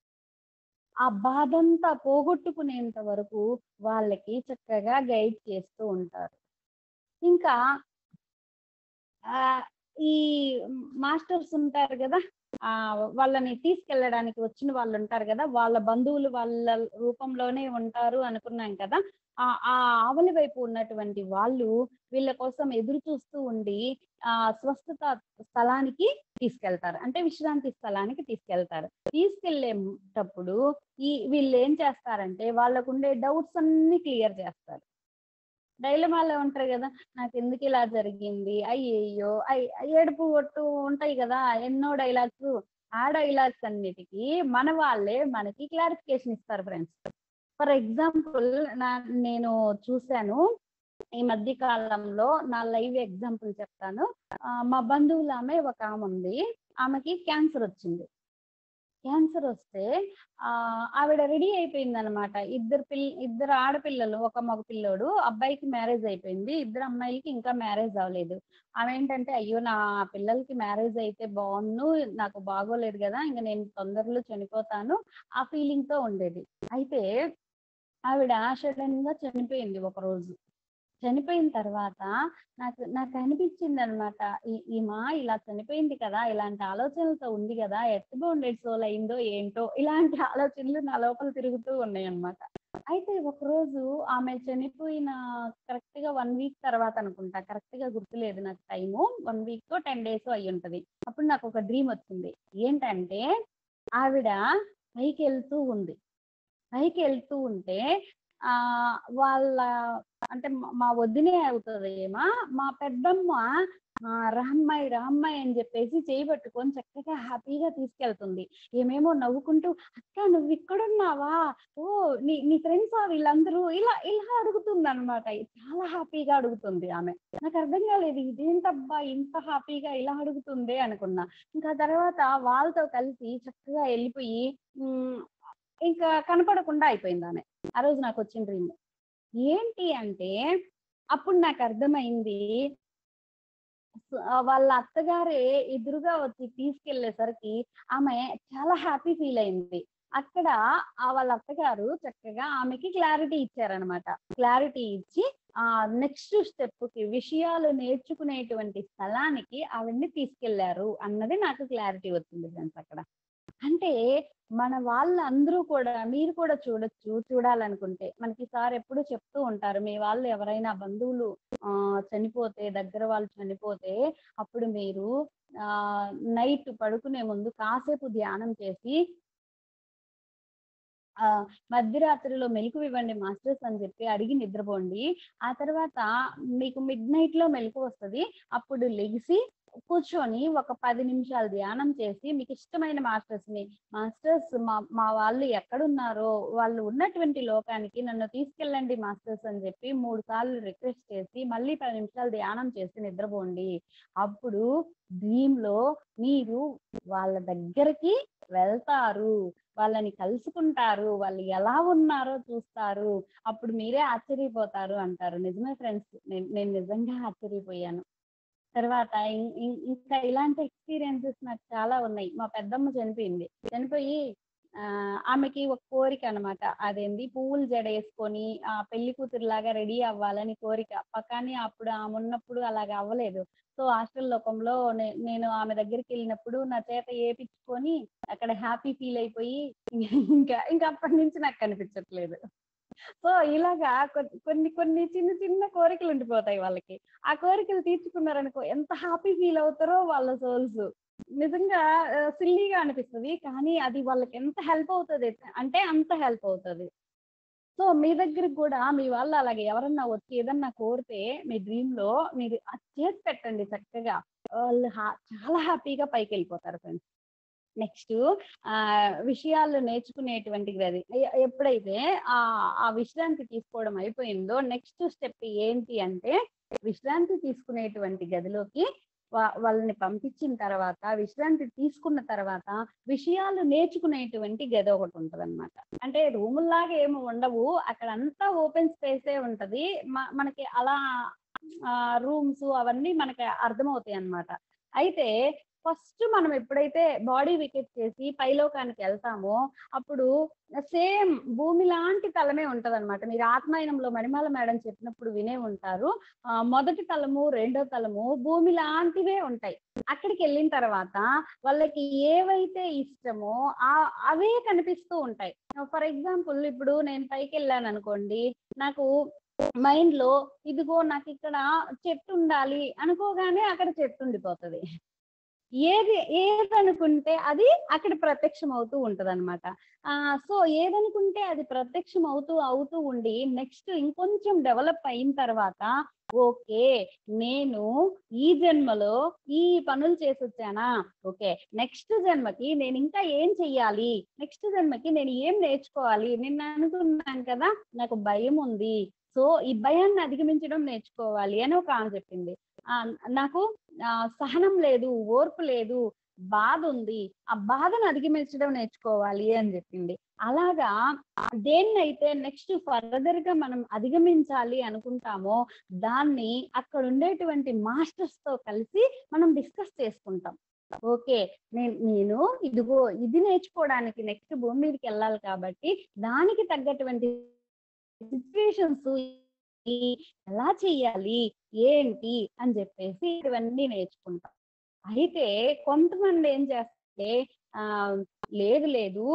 ఆ బాధంతా పోగొట్టుకునేంత వరకు వాళ్ళకి చక్కగా గైడ్ చేస్తూ ఉంటారు. ఇంకా ఈ మాస్టర్స్ ఉంటారు కదా, వాళ్ళని తీసుకెళ్ళడానికి వచ్చిన వాళ్ళు ఉంటారు కదా, వాళ్ళ బంధువులు వాళ్ళ రూపంలోనే ఉంటారు అనుకున్నాం కదా. ఆ ఆవలి వైపు ఉన్నటువంటి వాళ్ళు వీళ్ళ కోసం ఎదురు చూస్తూ ఉండి స్వస్థత స్థలానికి తీసుకెళ్తారు, అంటే విశ్రాంతి స్థలానికి తీసుకెళ్తారు. తీసుకెళ్లేటప్పుడు వీళ్ళు ఏం చేస్తారంటే వాళ్ళకుండే డౌట్స్ అన్ని క్లియర్ చేస్తారు. డైలమాలో ఉంటారు కదా, నాకు ఎందుకు ఇలా జరిగింది, అయ్యయ్యో ఏడుపు ఒట్టు ఉంటాయి కదా ఎన్నో డైలాగ్స్. ఆ డైలాగ్స్ అన్నిటికీ మన వాళ్ళే మనకి క్లారిఫికేషన్ ఇస్తారు ఫ్రెండ్స్. ఫర్ ఎగ్జాంపుల్ నేను చూశాను ఈ మధ్య కాలంలో, నా లైవ్ ఎగ్జాంపుల్ చెప్తాను. మా బంధువులు ఒక ఆమె ఉంది, ఆమెకి క్యాన్సర్ వచ్చింది. క్యాన్సర్ వస్తే ఆవిడ రెడీ అయిపోయింది అనమాట. ఇద్దరు ఆడపిల్లలు, ఒక మగ పిల్లోడు. అబ్బాయికి మ్యారేజ్ అయిపోయింది, ఇద్దరు అమ్మాయిలకి ఇంకా మ్యారేజ్ అవ్వలేదు. ఆమె ఏంటంటే అయ్యో నా పిల్లలకి మ్యారేజ్ అయితే బాగుండు, నాకు బాగోలేదు కదా, ఇంకా నేను తొందరలో చనిపోతాను ఆ ఫీలింగ్ తో ఉండేది. అయితే ఆవిడ సడన్ గా చనిపోయింది ఒక రోజు. చనిపోయిన తర్వాత నాకు అనిపించింది అనమాట, ఈమా ఇలా చనిపోయింది కదా, ఇలాంటి ఆలోచనలతో ఉంది కదా, ఎర్త్ బౌండెడ్ సోల్ అయిందో ఏంటో, ఇలాంటి ఆలోచనలు నా లోపల తిరుగుతూ ఉన్నాయి అనమాట. అయితే ఒకరోజు ఆమె చనిపోయిన కరెక్ట్ గా 1 వీక్ తర్వాత అనుకుంటా, కరెక్ట్ గా గుర్తులేదు నాకు టైము. 1 వీక్ 10 డేస్ అయి ఉంటది. అప్పుడు నాకు ఒక డ్రీమ్ వచ్చింది. ఏంటంటే ఆవిడ పైకి వెళ్తూ ఉంది. పైకి వెళ్తూ ఉంటే వాళ్ళ అంటే మా వదినే అవుతుందేమో, మా పెద్దమ్మ రామ్మాయి రామ్మాయి అని చెప్పేసి చేయి పట్టుకొని చక్కగా హ్యాపీగా తీసుకెళ్తుంది. ఏమేమో నవ్వుకుంటూ, అక్క నువ్వు ఇక్కడున్నావా, ఓ నీ ఫ్రెండ్స్ వీళ్ళందరూ, ఇలా ఇలా అడుగుతుంది అనమాట. చాలా హ్యాపీగా అడుగుతుంది ఆమె. నాకు అర్థం కాలేదు, ఇదేంటబ్బా ఇంత హ్యాపీగా ఇలా అడుగుతుంది అనుకున్నా. ఇంకా తర్వాత వాళ్ళతో కలిసి చక్కగా వెళ్ళిపోయి ఇంకా కనపడకుండా అయిపోయింది ఆమె. ఆ రోజు నాకు వచ్చిన డ్రీమ్ ఏంటి అంటే, అప్పుడు నాకు అర్థమైంది, వాళ్ళ అత్తగారే ఎదురుగా వచ్చి తీసుకెళ్లేసరికి ఆమె చాలా హ్యాపీ ఫీల్ అయింది. అక్కడ వాళ్ళ అత్తగారు చక్కగా ఆమెకి క్లారిటీ ఇచ్చారనమాట. క్లారిటీ ఇచ్చి నెక్స్ట్ స్టెప్ కి, విషయాలు నేర్చుకునేటువంటి స్థలానికి ఆవిడ్ని తీసుకెళ్లారు అన్నది నాకు క్లారిటీ వచ్చింది ఫ్రెండ్స్ అక్కడ. అంటే మన వాళ్ళందరూ కూడా, మీరు కూడా చూడాలనుకుంటే మనకి సార్ ఎప్పుడు చెప్తూ ఉంటారు, మీ వాళ్ళు ఎవరైనా బంధువులు చనిపోతే, దగ్గర వాళ్ళు చనిపోతే అప్పుడు మీరు నైట్ పడుకునే ముందు కాసేపు ధ్యానం చేసి మధ్యరాత్రిలో మెలకువ ఇవ్వండి మాస్టర్స్ అని చెప్పి అడిగి నిద్రపోండి. ఆ తర్వాత మీకు మిడ్-నైట్ లో మెలకువ వస్తది. అప్పుడు లెగిసి కూర్చొని ఒక 10 నిమిషాలు ధ్యానం చేసి మీకు ఇష్టమైన మాస్టర్స్ మా వాళ్ళు ఎక్కడున్నారో వాళ్ళు ఉన్నటువంటి లోకానికి నన్ను తీసుకెళ్ళండి మాస్టర్స్ అని చెప్పి 3 సార్లు రిక్వెస్ట్ చేసి మళ్ళీ 10 నిమిషాలు ధ్యానం చేసి నిద్రపోండి. అప్పుడు డ్రీమ్ లో మీరు వాళ్ళ దగ్గరికి వెళ్తారు, వాళ్ళని కలుసుకుంటారు, వాళ్ళు ఎలా ఉన్నారో చూస్తారు, అప్పుడు మీరే ఆశ్చర్యపోతారు అంటారు. నిజమే ఫ్రెండ్స్, నేను నిజంగా ఆశ్చర్యపోయాను. తర్వాత ఇంకా ఇలాంటి ఎక్స్పీరియన్సెస్ నాకు చాలా ఉన్నాయి. మా పెద్దమ్మ చనిపోయి ఆమెకి ఒక కోరిక అనమాట. అదేంది, పువ్వులు జడ వేసుకొని పెళ్లి కూతురులాగా రెడీ అవ్వాలని కోరిక. కానీ అప్పుడు ఆమె ఉన్నప్పుడు అలాగ అవ్వలేదు. సో హాస్టల్ లోకంలో నేను ఆమె దగ్గరికి వెళ్ళినప్పుడు నా చేత ఏపించుకొని అక్కడ హ్యాపీ ఫీల్ అయిపోయి ఇంకా అప్పటి నుంచి నాకు కనిపించట్లేదు. సో ఇలాగా కొన్ని కొన్ని చిన్న చిన్న కోరికలు ఉండిపోతాయి వాళ్ళకి. ఆ కోరికలు తీర్చుకున్నారనుకో ఎంత హ్యాపీ ఫీల్ అవుతారో వాళ్ళ సోల్స్. నిజంగా సిల్లీగా అనిపిస్తది. కానీ అది వాళ్ళకి ఎంత హెల్ప్ అవుతది అంటే అంత హెల్ప్ అవుతది. సో మీ దగ్గరికి కూడా మీ వాళ్ళు అలాగే ఎవరన్నా వచ్చి ఏదన్నా కోరితే మీ డ్రీమ్ లో మీరు అది చేసి పెట్టండి చక్కగా. వాళ్ళు చాలా హ్యాపీగా పైకెళ్ళిపోతారు ఫ్రెండ్స్. నెక్స్ట్ విషయాలు నేర్చుకునేటువంటి గది. ఎప్పుడైతే ఆ విశ్రాంతి తీసుకోవడం అయిపోయిందో నెక్స్ట్ స్టెప్ ఏంటి అంటే, విశ్రాంతి తీసుకునేటువంటి గదిలోకి వాళ్ళని పంపించిన తర్వాత, విశ్రాంతి తీసుకున్న తర్వాత విషయాలు నేర్చుకునేటువంటి గది ఒకటి ఉంటదన్నమాట. అంటే రూముల్లాగా ఏమి ఉండవు, అక్కడ అంతా ఓపెన్ స్పేసే ఉంటది. మనకి అలా రూమ్స్ అవన్నీ మనకి అర్థమవుతాయి అన్నమాట. అయితే ఫస్ట్ మనం ఎప్పుడైతే బాడీ వికెట్ చేసి పైలోకానికి వెళ్తామో అప్పుడు సేమ్ భూమి లాంటి తలమే ఉంటదన్నమాట. మీరు ఆత్మాయనంలో మణిమాల మేడం చెప్పినప్పుడు వినే ఉంటారు. మొదటి తలము, రెండో తలము భూమి లాంటివే ఉంటాయి. అక్కడికి వెళ్ళిన తర్వాత వాళ్ళకి ఏవైతే ఇష్టమో అవే కనిపిస్తూ ఉంటాయి. ఫర్ ఎగ్జాంపుల్ ఇప్పుడు నేను పైకి వెళ్ళాను అనుకోండి, నాకు మైండ్ లో ఇదిగో నాకు ఇక్కడ చెట్టు ఉండాలి అనుకోగానే అక్కడ చెట్టు ఉండిపోతుంది. ఏదనుకుంటే అది అక్కడ ప్రత్యక్షం అవుతూ ఉంటదన్నమాట. సో ఏదనుకుంటే అది ప్రత్యక్షం అవుతూ ఉండి నెక్స్ట్ ఇంకొంచెం డెవలప్ అయిన తర్వాత, ఓకే నేను ఈ జన్మలో ఈ పనులు చేసొచ్చానా, ఓకే నెక్స్ట్ జన్మకి నేను ఇంకా ఏం చెయ్యాలి, నెక్స్ట్ జన్మకి నేను ఏం నేర్చుకోవాలి. నేను అనుకున్నాను కదా నాకు భయం ఉంది, సో ఈ భయాన్ని అధిగమించడం నేర్చుకోవాలి అని ఒక ఆమె చెప్పింది. నాకు సహనం లేదు, ఓర్పు లేదు, బాధ ఉంది, ఆ బాధను అధిగమించడం నేర్చుకోవాలి అని చెప్పింది. అలాగా దేన్నైతే నెక్స్ట్ ఫర్దర్ గా మనం అధిగమించాలి అనుకుంటామో దాన్ని అక్కడ ఉండేటువంటి మాస్టర్స్ తో కలిసి మనం డిస్కస్ చేసుకుంటాం. ఓకే నేను ఇదిగో ఇది నేర్చుకోవడానికి నెక్స్ట్ భూమి మీదకి వెళ్ళాలి కాబట్టి దానికి తగ్గటువంటి సిచ్యువేషన్స్ ఎలా చెయ్యాలి ఏంటి అని చెప్పేసి ఇవన్నీ నేర్చుకుంటాం. అయితే కొంతమంది ఏం చేస్తే లేదు లేదు,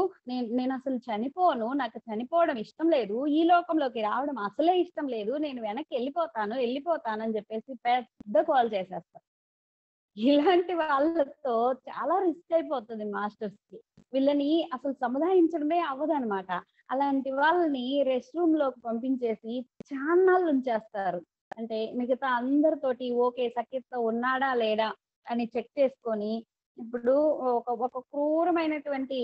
నేను అసలు చనిపోను, నాకు చనిపోవడం ఇష్టం లేదు, ఈ లోకంలోకి రావడం అసలే ఇష్టం లేదు, నేను వెనక్కి వెళ్ళిపోతాను అని చెప్పేసి పెద్ద కాల్ చేసేస్తారు. ఇలాంటి వాళ్ళతో చాలా రిస్క్ అయిపోతుంది మాస్టర్స్ కి. వీళ్ళని అసలు సముదాయించడమే అవ్వదనమాట. అలాంటి వాళ్ళని రెస్ట్ రూమ్ లోకి పంపించేసి చాన్నాళ్ళు ఉంచేస్తారు. అంటే మిగతా అందరితోటి ఓకే సఖ్యతతో ఉన్నాడా లేడా అని చెక్ చేసుకొని, ఇప్పుడు ఒక క్రూరమైనటువంటి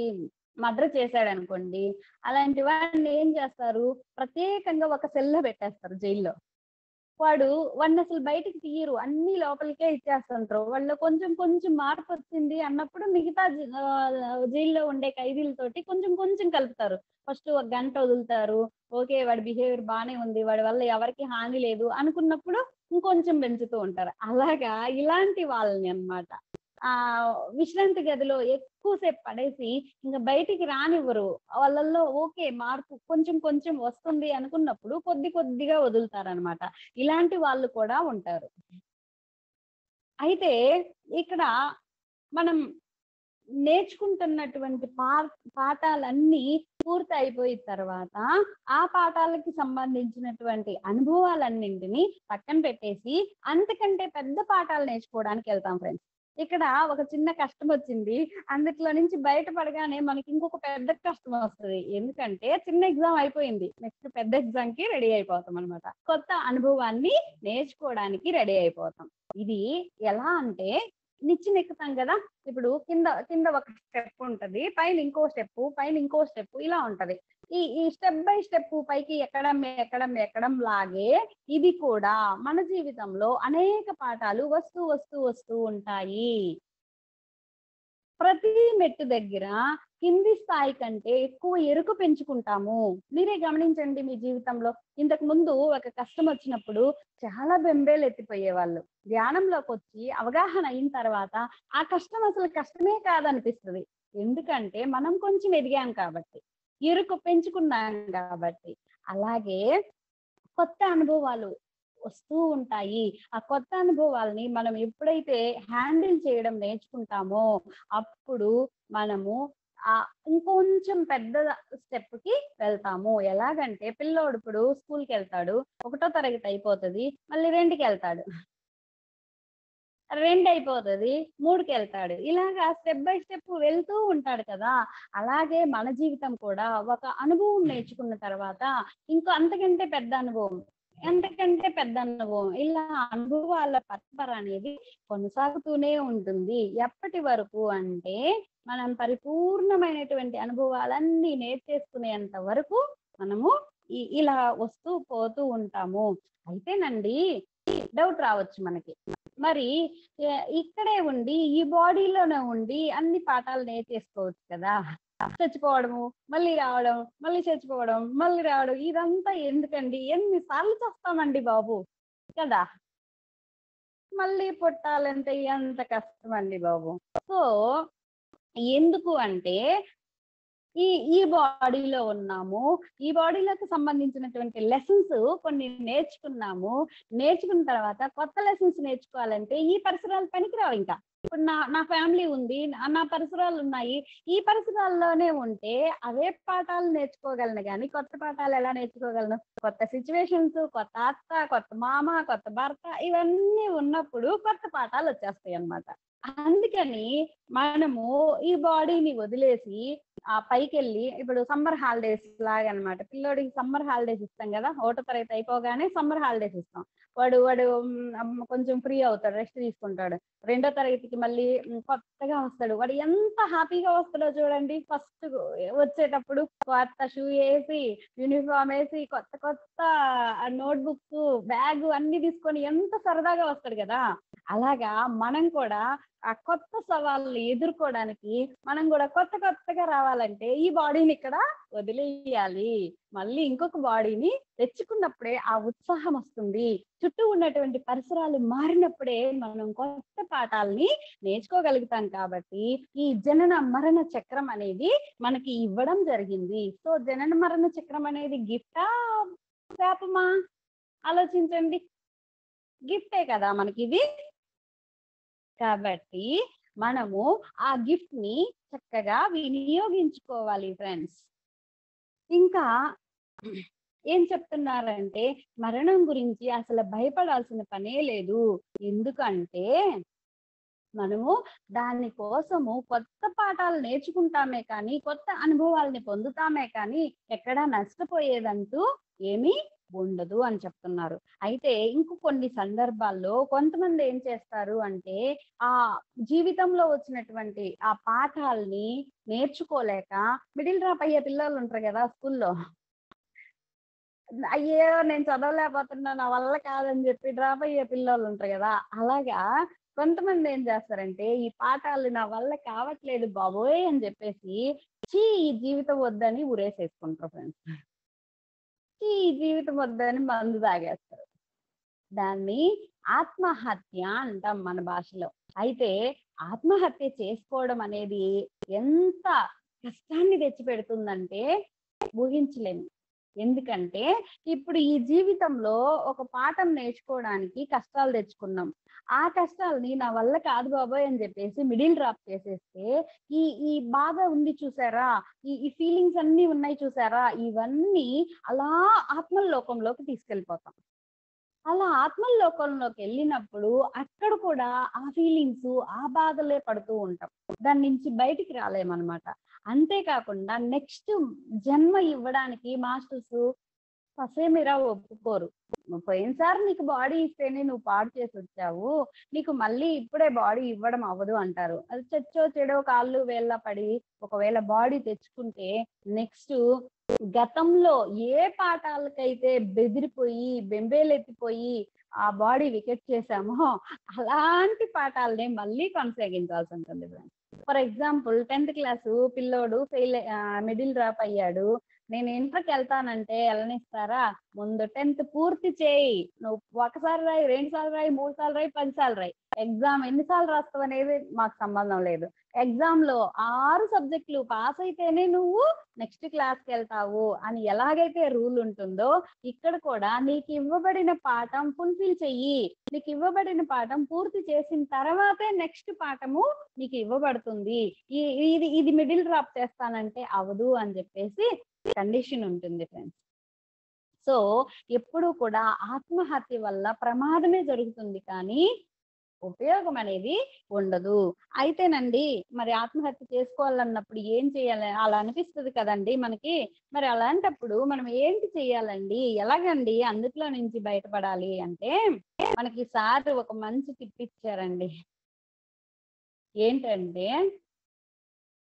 మర్డర్ చేశాడనుకోండి, అలాంటి వాడిని ఏం చేస్తారు, ప్రత్యేకంగా ఒక సెల్లో పెట్టేస్తారు జైల్లో. వాడిని అసలు బయటికి తీయరు. అన్ని లోపలికే ఇచ్చేస్తుంటారు. వాళ్ళు కొంచెం కొంచెం మార్పొచ్చింది అన్నప్పుడు మిగతా జైల్లో ఉండే ఖైదీలతోటి కొంచెం కొంచెం కలుపుతారు. ఫస్ట్ ఒక గంట వదులుతారు. ఓకే. వాడి బిహేవియర్ బానే ఉంది, వాడి వల్ల ఎవరికీ హాని లేదు అనుకున్నప్పుడు ఇంకొంచెం పెంచుతూ ఉంటారు. అలాగా ఇలాంటి వాళ్ళని అన్నమాట విశ్రాంతి గదిలో ఎక్కువ సేపు పడేసి ఇంక బయటికి రానివ్వరు. వాళ్ళల్లో ఓకే మార్పు కొంచెం కొంచెం వస్తుంది అనుకున్నప్పుడు కొద్ది కొద్దిగా వదులుతారనమాట. ఇలాంటి వాళ్ళు కూడా ఉంటారు. అయితే ఇక్కడ మనం నేర్చుకుంటున్నటువంటి పాఠాలన్నీ పూర్తి అయిపోయిన తర్వాత ఆ పాఠాలకి సంబంధించినటువంటి అనుభవాలన్నింటినీ పక్కన పెట్టేసి అంతకంటే పెద్ద పాఠాలు నేర్చుకోవడానికి వెళ్తాం ఫ్రెండ్స్. ఇక్కడ ఒక చిన్న కష్టం వచ్చింది, అందులో నుంచి బయటపడగానే మనకి ఇంకొక పెద్ద కష్టం వస్తుంది. ఎందుకంటే చిన్న ఎగ్జామ్ అయిపోయింది, నెక్స్ట్ పెద్ద ఎగ్జామ్ కి రెడీ అయిపోతాం అనమాట. కొత్త అనుభవాన్ని నేర్చుకోవడానికి రెడీ అయిపోతాం. ఇది ఎలా అంటే నిచ్చెనెక్కుతాం కదా, ఇప్పుడు కింద కింద ఒక స్టెప్ ఉంటది, పైన ఇంకో స్టెప్ ఇలా ఉంటది. ఈ స్టెప్ బై స్టెప్ పైకి ఎక్కడం లాగే ఇది కూడా మన జీవితంలో అనేక పాఠాలు వస్తూ ఉంటాయి. ప్రతి మెట్టు దగ్గర కింది స్థాయి కంటే ఎక్కువ ఎరుకు పెంచుకుంటాము. మీరే గమనించండి మీ జీవితంలో. ఇంతకు ముందు ఒక కష్టం వచ్చినప్పుడు చాలా బెంబేలు ఎత్తిపోయేవాళ్ళు. ధ్యానంలోకి వచ్చి అవగాహన అయిన తర్వాత ఆ కష్టం అసలు కష్టమే కాదనిపిస్తుంది. ఎందుకంటే మనం కొంచెం ఎదిగాం కాబట్టి, ఎరుకు పెంచుకున్నాం కాబట్టి. అలాగే కొత్త అనుభవాలు వస్తూ ఉంటాయి. ఆ కొత్త అనుభవాల్ని మనం ఎప్పుడైతే హ్యాండిల్ చేయడం నేర్చుకుంటామో అప్పుడు మనము ఇంకొంచెం పెద్ద స్టెప్ కి వెళ్తాము. ఎలాగంటే పిల్లోడు ఇప్పుడు స్కూల్కి వెళ్తాడు, 1వ తరగతి అయిపోతుంది, మళ్ళీ 2కి వెళ్తాడు, 2 అయిపోతుంది, 3కి వెళ్తాడు. ఇలాగా స్టెప్ బై స్టెప్ వెళ్తూ ఉంటాడు కదా. అలాగే మన జీవితం కూడా ఒక అనుభవం నేర్చుకున్న తర్వాత ఇంకో అంతకంటే పెద్ద అనుభవం ఇలా అనుభవాల పరంపర అనేది కొనసాగుతూనే ఉంటుంది. ఎప్పటి వరకు అంటే మనం పరిపూర్ణమైనటువంటి అనుభవాలన్నీ నేర్చేసుకునేంత వరకు మనము ఇలా వస్తూ పోతూ ఉంటాము. అయితేనండి డౌట్ రావచ్చు మనకి, మరి ఇక్కడే ఉండి ఈ బాడీలోనే ఉండి అన్ని పాఠాలు నేర్చేసుకోవచ్చు కదా, చచ్చిపోవడము, మళ్ళీ రావడం, మళ్ళీ చచ్చిపోవడం, మళ్ళీ రావడం, ఇదంతా ఎందుకండి? ఎన్నిసార్లు చేస్తామండి బాబు కదా. మళ్ళీ పుట్టాలంటే ఎంత కష్టం అండి బాబు. సో ఎందుకు అంటే ఈ బాడీలో ఉన్నాము, ఈ బాడీలోకి సంబంధించినటువంటి లెసన్స్ కొన్ని నేర్చుకున్న తర్వాత కొత్త లెసన్స్ నేర్చుకోవాలంటే ఈ పరిసరాలు పనికిరావు. ఇంకా ఇప్పుడు నా ఫ్యామిలీ ఉంది, నా పరిసరాలు ఉన్నాయి, ఈ పరిసరాల్లోనే ఉంటే అవే పాఠాలు నేర్చుకోగలను కానీ కొత్త పాఠాలు ఎలా నేర్చుకోగలను? కొత్త సిచ్యువేషన్స్, కొత్త అత్త, కొత్త మామ, కొత్త భర్త, ఇవన్నీ ఉన్నప్పుడు కొత్త పాఠాలు వచ్చేస్తాయి అన్నమాట. అందుకని మనము ఈ బాడీని వదిలేసి పైకి వెళ్ళి, ఇప్పుడు సమ్మర్ హాలిడేస్ లాగా అనమాట. పిల్లోడికి సమ్మర్ హాలిడేస్ ఇస్తాం కదా, 1వ తరగతి అయిపోగానే సమ్మర్ హాలిడేస్ ఇస్తాం. వాడు కొంచెం ఫ్రీ అవుతాడు, రెస్ట్ తీసుకుంటాడు. 2వ తరగతికి మళ్ళీ కొత్తగా వస్తాడు. వాడు ఎంత హ్యాపీగా వస్తాడో చూడండి. ఫస్ట్ వచ్చేటప్పుడు కొత్త షూ వేసి, యూనిఫామ్ వేసి, కొత్త నోట్బుక్స్, బ్యాగ్ అన్ని తీసుకొని ఎంత సరదాగా వస్తాడు కదా. అలాగా మనం కూడా ఆ కొత్త సవాళ్ళని ఎదుర్కోవడానికి మనం కూడా కొత్తగా రావాలంటే ఈ బాడీని ఇక్కడ వదిలేయాలి. మళ్ళీ ఇంకొక బాడీని తెచ్చుకున్నప్పుడే ఆ ఉత్సాహం వస్తుంది. చుట్టూ ఉన్నటువంటి పరిసరాలు మారినప్పుడే మనం కొత్త పాఠాలని నేర్చుకోగలుగుతాం. కాబట్టి ఈ జనన మరణ చక్రం అనేది మనకి ఇవ్వడం జరిగింది. సో జనన మరణ చక్రం అనేది గిఫ్టా శాపమా? ఆలోచించండి. గిఫ్టే కదా మనకి ఇది. కాబట్టి మనము ఆ గిఫ్ట్ ని చక్కగా వినియోగించుకోవాలి ఫ్రెండ్స్. ఇంకా ఏం చెప్తున్నారంటే మరణం గురించి అసలు భయపడాల్సిన పనే లేదు. ఎందుకంటే మనము దానికోసము కొత్త పాఠాలు నేర్చుకుంటామే కానీ, కొత్త అనుభవాల్ని పొందుతామే కానీ ఎక్కడా నష్టపోయేదంటూ ఏమీ ఉండదు అని చెప్తున్నారు. అయితే ఇంక కొన్ని సందర్భాల్లో కొంతమంది ఏం చేస్తారు అంటే, ఆ జీవితంలో వచ్చినటువంటి ఆ పాఠాల్ని నేర్చుకోలేక మిడిల్ డ్రాప్ అయ్యే పిల్లలు ఉంటారు కదా స్కూల్లో. అయ్యో! నేను చదవలేకపోతున్నా, నా వల్ల కాదని చెప్పి డ్రాప్ అయ్యే పిల్లోళ్ళు ఉంటారు గదా! అలాగా కొంతమంది ఏం చేస్తారంటే, ఈ పాఠాలు నా వల్ల కావట్లేదు బాబోయ్! అని చెప్పేసి, ఛీ! ఈ జీవితం వద్దని ఉరేసేసుకుంటారు ఫ్రెండ్స్. ఛీ! ఈ జీవితం వద్దని మందు తాగేస్తారు. దాన్ని ఆత్మహత్య అంటాం మన భాషలో. అయితే ఆత్మహత్య చేసుకోవడం అనేది ఎంత కష్టాన్ని తెచ్చిపెడుతుందంటే ఊహించలేము. ఎందుకంటే ఇప్పుడు ఈ జీవితంలో ఒక పాఠం నేర్చుకోవడానికి కష్టాలు తెచ్చుకున్నాం. ఆ కష్టాల్ని నా వల్ల కాదు బాబోయ్ అని చెప్పేసి మిడిల్ డ్రాప్ చేసేస్తే ఈ ఈ బాధ ఉంది చూసారా? ఈ ఫీలింగ్స్ అన్నీ ఉన్నాయి చూసారా? ఇవన్నీ అలా ఆత్మలోకంలోకి తీసుకెళ్ళిపోతాం. అలా ఆత్మలోకంలోకి వెళ్ళినప్పుడు అక్కడ కూడా ఆ ఫీలింగ్స్, ఆ బాధలే పడుతూ ఉంటాం. దాని నుంచి బయటికి రాలేమనమాట. అంతేకాకుండా నెక్స్ట్ జన్మ ఇవ్వడానికి మాస్టర్స్ ససేమిరా ఒప్పుకోరు. పోయినసారి నీకు బాడీ ఇస్తేనే నువ్వు పాడు చేసొచ్చావు. నీకు మళ్ళీ ఇప్పుడే బాడీ ఇవ్వడం అవ్వదు అంటారు. అది చచ్చో చెడో కాళ్ళు వేళ్ళ పడి ఒకవేళ బాడీ తెచ్చుకుంటే నెక్స్ట్ గతంలో ఏ పాఠాలకైతే బెదిరిపోయి, బెంబేలెత్తిపోయి ఆ బాడీ వికెట్ చేశామో అలాంటి పాఠాలనే మళ్ళీ కొనసాగించాల్సి ఉంటుంది friends. For example 10th class పిల్లోడు మిడిల్ డ్రాప్ అయ్యాడు. నేను ఇంటర్‌కెళ్తానంటే ఎళ్ళనిస్తారా? ముందు 10th పూర్తి చేయి. నువ్వు ఒకసారి రాయి, 2 సార్లు రాయి, 3 సార్లు రాయి, 10 సార్లు రాయి. ఎగ్జామ్ ఎన్ని సార్లు రాస్తావనేది మాకు సంబంధం లేదు. ఎగ్జామ్‌లో 6 సబ్జెక్టులు పాస్ అయితేనే నువ్వు నెక్స్ట్ క్లాస్‌కెళ్తావు అని ఎలాగైతే రూల్ ఉంటుందో, ఇక్కడ కూడా నీకివ్వబడిన పాఠం ఫుల్‌ఫిల్ చెయ్యి. నీకివ్వబడిన పాఠం పూర్తి చేసిన తర్వాతే నెక్స్ట్ పాఠము నీకు ఇవ్వబడుతుంది. ఈ ఇది ఇది మిడిల్ డ్రాప్ చేస్తానంటే అవ్వదు అని చెప్పేసి కండిషన్ ఉంటుంది ఫ్రెండ్స్. సో, ఎప్పుడూ కూడా ఆత్మహత్య వల్ల ప్రమాదమే జరుగుతుంది కానీ, ఉపయోగం అనేది ఉండదు. అయితేనండి మరి ఆత్మహత్య చేసుకోవాలన్నప్పుడు ఏం చేయాలి? అలా అనిపిస్తది కదండీ మనకి. మరి అలాంటప్పుడు మనం ఏంటి చేయాలండి? ఎలాగండి అందుట్లో నుంచి బయటపడాలి అంటే, మనకి సార్ ఒక మంచి టిప్ ఇచ్చారండి. ఏంటంటే,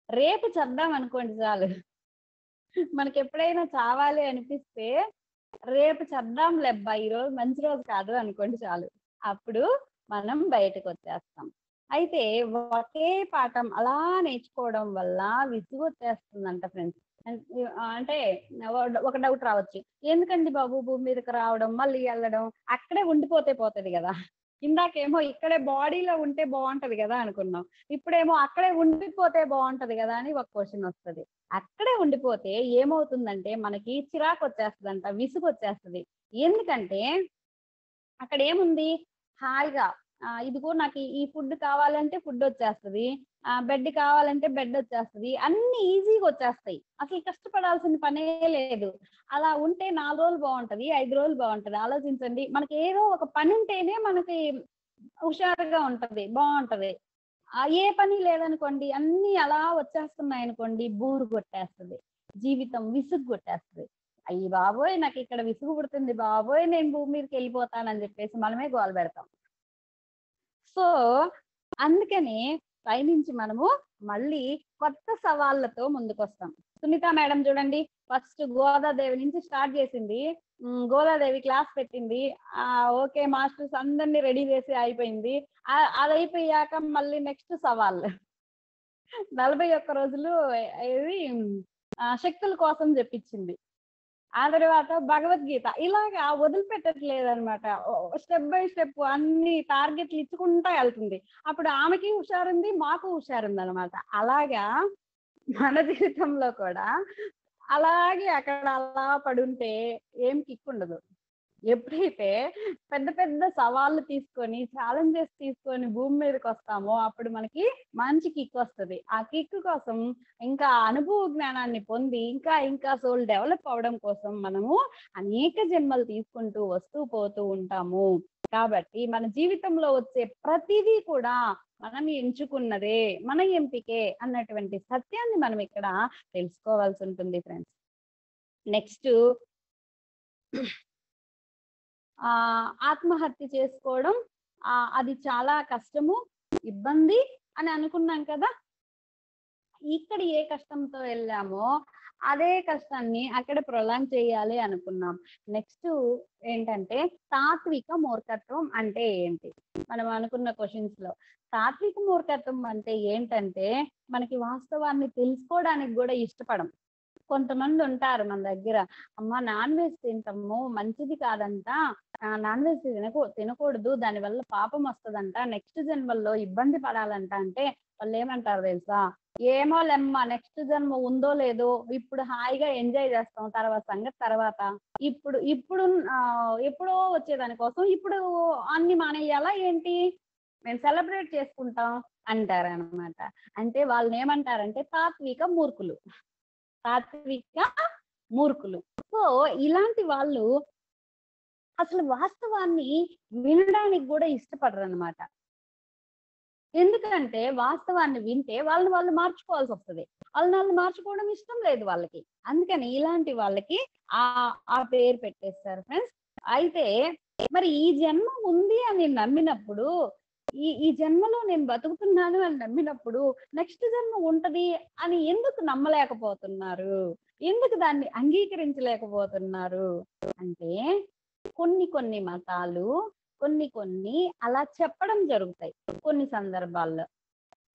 రేపు చద్దాం అనుకోండి చాలు. మనకెప్పుడైనా చావాలి అనిపిస్తే, రేపు చద్దాంలేబ్బా! ఈరోజు మంచి రోజు కాదు అనుకోండి చాలు. అప్పుడు మనం బయటకొచ్చేస్తాం. అయితే ఒకే పాఠం అలా నేర్చుకోవడం వల్ల విసుగొచ్చేస్తుందంట ఫ్రెండ్స్. అంటే ఒక డౌట్ రావచ్చు. ఎందుకండి బాబు భూమి మీదకి రావడం, మళ్ళీ ఎళ్ళడం, అక్కడే ఉండిపోతే పోతది గదా! ఇందాకేమో ఇక్కడే బాడీలో ఉంటే బావుంటది గదా అనుకున్నాం. ఇప్పుడేమో అక్కడే ఉండిపోతే బావుంటది గదా అని ఒక క్వెషనొస్తది. అక్కడే ఉండిపోతే ఏమవుతుందంటే మనకి చిరాకొచ్చేస్తదంట, విసుగొచ్చేస్తది. ఎందుకంటే అక్కడేముంది హాయిగా ఇదిగో నాకు ఈ ఫుడ్ కావాలంటే ఫుడొచ్చేస్తది. బెడ్ కావాలంటే బెడొచ్చేస్తది. అన్నీ ఈజీగా వచ్చేస్తాయి. అసలు కష్టపడాల్సిన పనే లేదు. అలా ఉంటే 4 రోజులు బావుంటది. 5 రోజులు బావుంటది. ఆలోచించండి. మనకేదో ఒక పనుంటేనే మనకి హుషారుగా ఉంటది. బావుంటది. ఏ పని లేదనుకోండి, అన్నీ అలా వచ్చేస్తున్నాయనుకోండి, బోర్ కొట్టేస్తది. జీవితం విసుగు కొట్టేస్తది. అయ్య బాబోయ్! నాకిక్కడ విసుగు పుడుతుంది బాబోయ్! నేను భూమి మీదకెళ్ళిపోతానని జెప్పేసి మనమే గోల పెడతాం. సో, అందుకనే పైనుంచి మనము మళ్ళీ కొత్త సవాళ్ళతో ముందుకొస్తాం. సునీత మేడం చూడండి, ఫస్ట్ గోదాదేవి నుంచి స్టార్ట్ చేసింది. గోదాదేవి క్లాస్ పెట్టింది. ఓకే మాస్టర్స్ అందరిని రెడీ చేసి అయిపోయింది. అదయిపోయాక మళ్ళీ నెక్స్ట్ సవాల్. 41 రోజులు ఏది శక్తుల కోసం జెప్పించింది. ఆ తర్వాత భగవద్గీత. ఇలాగా వదిలిపెట్టట్లేదనమాట. స్టెప్ బై స్టెప్ అన్ని టార్గెట్లు ఇచ్చుకుంటా ఎళ్తుంది. అప్పుడు ఆమెకి హుషారుంది, మాకు హుషారుందనమాట. అలాగా మన జీవితంలో కూడా అలాగే అక్కడ అలా పడుంటే ఏం కిక్కుండదు. ఎప్పుడైతే పెద్ద పెద్ద సవాళ్ళు తీసుకొని ఛాలెంజెస్ తీసుకొని భూమి మీదకి వస్తామో అప్పుడు మనకి మంచి కిక్ వస్తుంది. ఆ కిక్ కోసం ఇంకా అనుభవ జ్ఞానాన్ని పొంది ఇంకా ఇంకా సోల్ డెవలప్ అవడం కోసం మనము అనేక జన్మలు తీసుకుంటూ వస్తూ పోతూ ఉంటాము. కాబట్టి మన జీవితంలో వచ్చే ప్రతిదీ కూడా మనం ఎంచుకున్నదే, మన ఎంపికే అన్నటువంటి సత్యాన్ని మనం ఇక్కడ తెలుసుకోవాల్సి ఉంటుంది ఫ్రెండ్స్. నెక్స్ట్ ఆత్మహత్య చేసుకోవడం అది చాలా కష్టము, ఇబ్బంది అని అనుకున్నాం కదా. ఇక్కడ ఏ కష్టంతో వెళ్ళామో అదే కష్టాన్ని అక్కడ ప్రొలాంగ్ చేయాలి అనుకున్నాం. నెక్స్ట్ ఏంటంటే తాత్విక మూర్ఖత్వం అంటే ఏంటి? మనం అనుకున్న క్వశ్చన్స్ లో తాత్విక మూర్ఖత్వం అంటే ఏంటంటే మనకి వాస్తవాన్ని తెలుసుకోవడానికి కూడా ఇష్టపడం. కొంతమంది ఉంటారు మన దగ్గర, అమ్మ నాన్ వెజ్ తింటాము మంచిది కాదంట, నాన్ వెజ్ తినకూడదు, దానివల్ల పాపం వస్తుందంట, నెక్స్ట్ జన్మల్లో ఇబ్బంది పడాలంట. అంటే వాళ్ళు ఏమంటారు తెలుసా? ఏమో లెమ్మ, నెక్స్ట్ జన్మ ఉందో లేదో, ఇప్పుడు హాయిగా ఎంజాయ్ చేస్తాం, తర్వాత సంగతి తర్వాత, ఇప్పుడు ఇప్పుడు ఎప్పుడో వచ్చేదానికోసం ఇప్పుడు అన్ని మానేయాలా ఏంటి, మేము సెలబ్రేట్ చేసుకుంటాం అంటారు అనమాట. అంటే వాళ్ళని ఏమంటారంటే తాత్విక మూర్ఖులు. సో ఇలాంటి వాళ్ళు అసలు వాస్తవాన్ని వినడానికి కూడా ఇష్టపడరు అనమాట. ఎందుకంటే వాస్తవాన్ని వింటే వాళ్ళు మార్చుకోవాల్సి వస్తుంది. వాళ్ళు మార్చుకోవడం ఇష్టం లేదు వాళ్ళకి. అందుకని ఇలాంటి వాళ్ళకి ఆ పేరు పెట్టేస్తారు ఫ్రెండ్స్. అయితే మరి ఈ జన్మ ఉంది అని నమ్మినప్పుడు, ఈ జన్మలో నేను బతుకుతున్నాను అని నమ్మినప్పుడు నెక్స్ట్ జన్మ ఉంటది అని ఎందుకు నమ్మలేకపోతున్నారు? ఎందుకు దాన్ని అంగీకరించలేకపోతున్నారు? అంటే కొన్ని మతాలు కొన్ని అలా చెప్పడం జరుగుతాయి కొన్ని సందర్భాల్లో.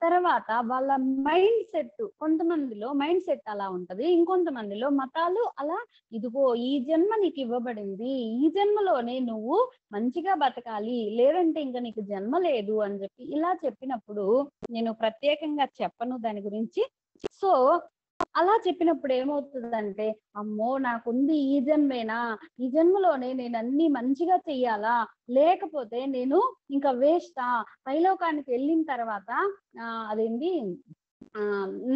తర్వాత వాళ్ళ మైండ్ సెట్, కొంతమందిలో మైండ్ సెట్ అలా ఉంటది, ఇంకొంతమందిలో మతాలు అలా, ఇదిగో ఈ జన్మ నీకు ఇవ్వబడింది, ఈ జన్మలోనే నువ్వు మంచిగా బతకాలి, లేదంటే ఇంకా నీకు జన్మ లేదు అని చెప్పి ఇలా చెప్పినప్పుడు నేను ప్రత్యేకంగా చెప్పను దాని గురించి. సో అలా చెప్పినప్పుడు ఏమవుతుందంటే, అమ్మో నాకుంది ఈ జన్మేనా, ఈ జన్మలోనే నేను అన్ని మంచిగా చెయ్యాలా, లేకపోతే నేను ఇంకా వేస్టా, పైలోకానికి వెళ్ళిన తర్వాత అదేంటి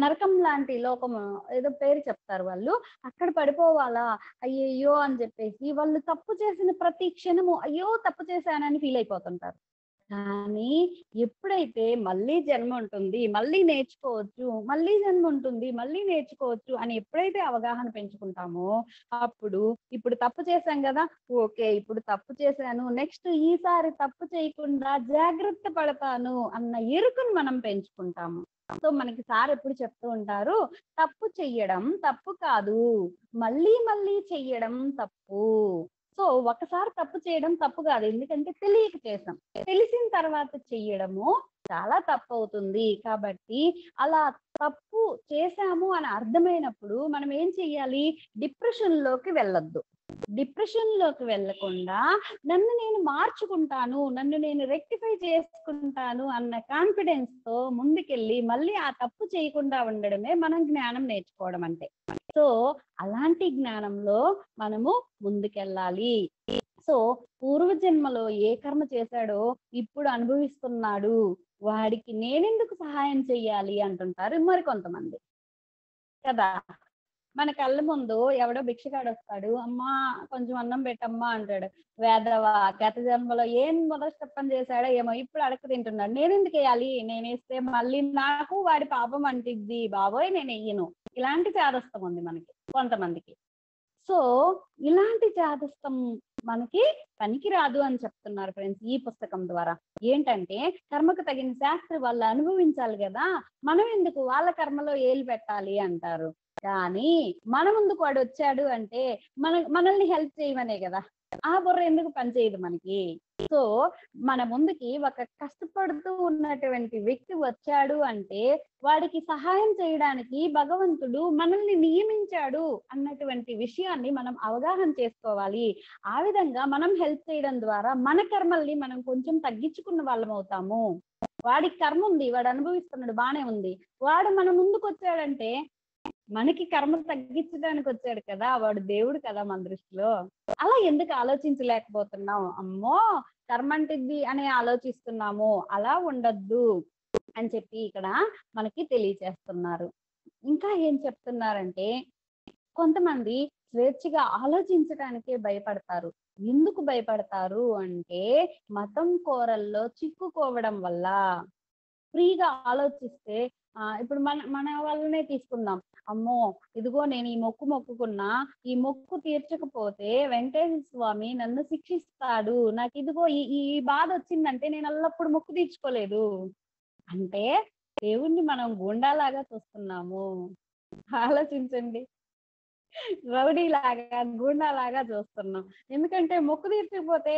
నరకం లాంటి లోకం ఏదో పేరు చెప్తారు వాళ్ళు, అక్కడ పడిపోవాలా, అయ్యయ్యో అని చెప్పేసి వాళ్ళు తప్పు చేసిన ప్రతి క్షణము అయ్యో తప్పు చేశానని ఫీల్ అయిపోతుంటారు. కానీ ఎప్పుడైతే మళ్ళీ జన్మ ఉంటుంది, మళ్ళీ నేర్చుకోవచ్చు, మళ్ళీ జన్మ ఉంటుంది, మళ్ళీ నేర్చుకోవచ్చు అని ఎప్పుడైతే అవగాహన పెంచుకుంటామో అప్పుడు, ఇప్పుడు తప్పు చేశాం కదా, ఓకే ఇప్పుడు తప్పు చేశాను, నెక్స్ట్ ఈసారి తప్పు చేయకుండా జాగ్రత్త పడతాను అన్న ఎరుకను మనం పెంచుకుంటాము. సో మనకి సార్ ఎప్పుడు చెప్తూ ఉంటారు, తప్పు చెయ్యడం తప్పు కాదు, మళ్ళీ మళ్ళీ చెయ్యడం తప్పు. సో ఒకసారి తప్పు చేయడం తప్పు కాదు, ఎందుకంటే తెలియక చేసాం, తెలిసిన తర్వాత చెయ్యడము చాలా తప్పు అవుతుంది. కాబట్టి అలా తప్పు చేశాము అని అర్థమైనప్పుడు మనం ఏం చెయ్యాలి? డిప్రెషన్ లోకి వెళ్ళొద్దు. డిప్రెషన్ లోకి వెళ్ళకుండా నన్ను నేను మార్చుకుంటాను, నన్ను నేను రెక్టిఫై చేసుకుంటాను అన్న కాన్ఫిడెన్స్ తో ముందుకెళ్ళి మళ్ళీ ఆ తప్పు చేయకుండా ఉండడమే మనం జ్ఞానం నేర్చుకోవడం అంటే. సో అలాంటి జ్ఞానంలో మనము ముందుకెళ్ళాలి. సో పూర్వజన్మలో ఏ కర్మ చేశాడో ఇప్పుడు అనుభవిస్తున్నాడు, వాడికి నేనెందుకు సహాయం చెయ్యాలి అంటుంటారు మరి కొంతమంది కదా. మన కళ్ళ ముందు ఎవడో భిక్షగాడు వస్తాడు, అమ్మా కొంచెం అన్నం పెట్టమ్మా అంటాడు. వేదవా, గత జన్మలో ఏం మొదటి తప్పని చేశాడో ఏమో ఇప్పుడు అడక తింటున్నాడు, నేనెందుకు వేయాలి, నేనేస్తే మళ్ళీ నాకు వాడి పాపం అంటిద్ది, బాబోయ్ నేను వెయ్యను. ఇలాంటి చాదస్తం ఉంది మనకి కొంతమందికి. సో ఇలాంటి చాదస్తం మనకి పనికిరాదు అని చెప్తున్నారు ఫ్రెండ్స్ ఈ పుస్తకం ద్వారా. ఏంటంటే కర్మకు తగిన శాస్త్రి వాళ్ళు అనుభవించాలి కదా, మనం ఎందుకు వాళ్ళ కర్మలో ఏలు పెట్టాలి అంటారు. కానీ మన ముందుకు వాడు వచ్చాడు అంటే మనల్ని హెల్ప్ చేయమనే కదా, ఆ బుర్ర ఎందుకు పనిచేయదు మనకి. సో మన ముందుకి ఒక కష్టపడుతూ ఉన్నటువంటి వ్యక్తి వచ్చాడు అంటే వాడికి సహాయం చేయడానికి భగవంతుడు మనల్ని నియమించాడు అన్నటువంటి విషయాన్ని మనం అవగాహన చేసుకోవాలి. ఆ విధంగా మనం హెల్ప్ చేయడం ద్వారా మన కర్మల్ని మనం కొంచెం తగ్గించుకున్న వాళ్ళం అవుతాము. వాడికి కర్మ ఉంది, వాడు అనుభవిస్తున్నాడు, బానే ఉంది, వాడు మన ముందుకు వచ్చాడంటే మనకి కర్మ తగ్గించడానికి వచ్చాడు కదా, వాడు దేవుడు కదా మన దృష్టిలో. అలా ఎందుకు ఆలోచించలేకపోతున్నాం? అమ్మో కర్మ అంటే ఇది అని ఆలోచిస్తున్నాము, అలా ఉండొద్దు అని చెప్పి ఇక్కడ మనకి తెలియచేస్తున్నారు. ఇంకా ఏం చెప్తున్నారంటే, కొంతమంది స్వేచ్ఛగా ఆలోచించడానికే భయపడతారు. ఎందుకు భయపడతారు అంటే, మతం కోరల్లో చిక్కుకోవడం వల్ల. ఫ్రీగా ఆలోచిస్తే ఇప్పుడు మన మన వాళ్ళనే తీసుకుందాం. అమ్మో ఇదిగో నేను ఈ మొక్కు మొక్కుకున్నా, ఈ మొక్కు తీర్చకపోతే వెంకటేశ్వర స్వామి నన్ను శిక్షిస్తాడు, నాకు ఇదిగో ఈ ఈ బాధ వచ్చిందంటే నేను ఎల్లప్పుడు మొక్కు తీర్చుకోలేదు అంటే దేవుణ్ణి మనం గుండాలాగా చూస్తున్నాము. ఆలోచించండి. రౌడీలాగా గూండాలాగా చూస్తున్నాం. ఎందుకంటే మొక్కు తీర్చకపోతే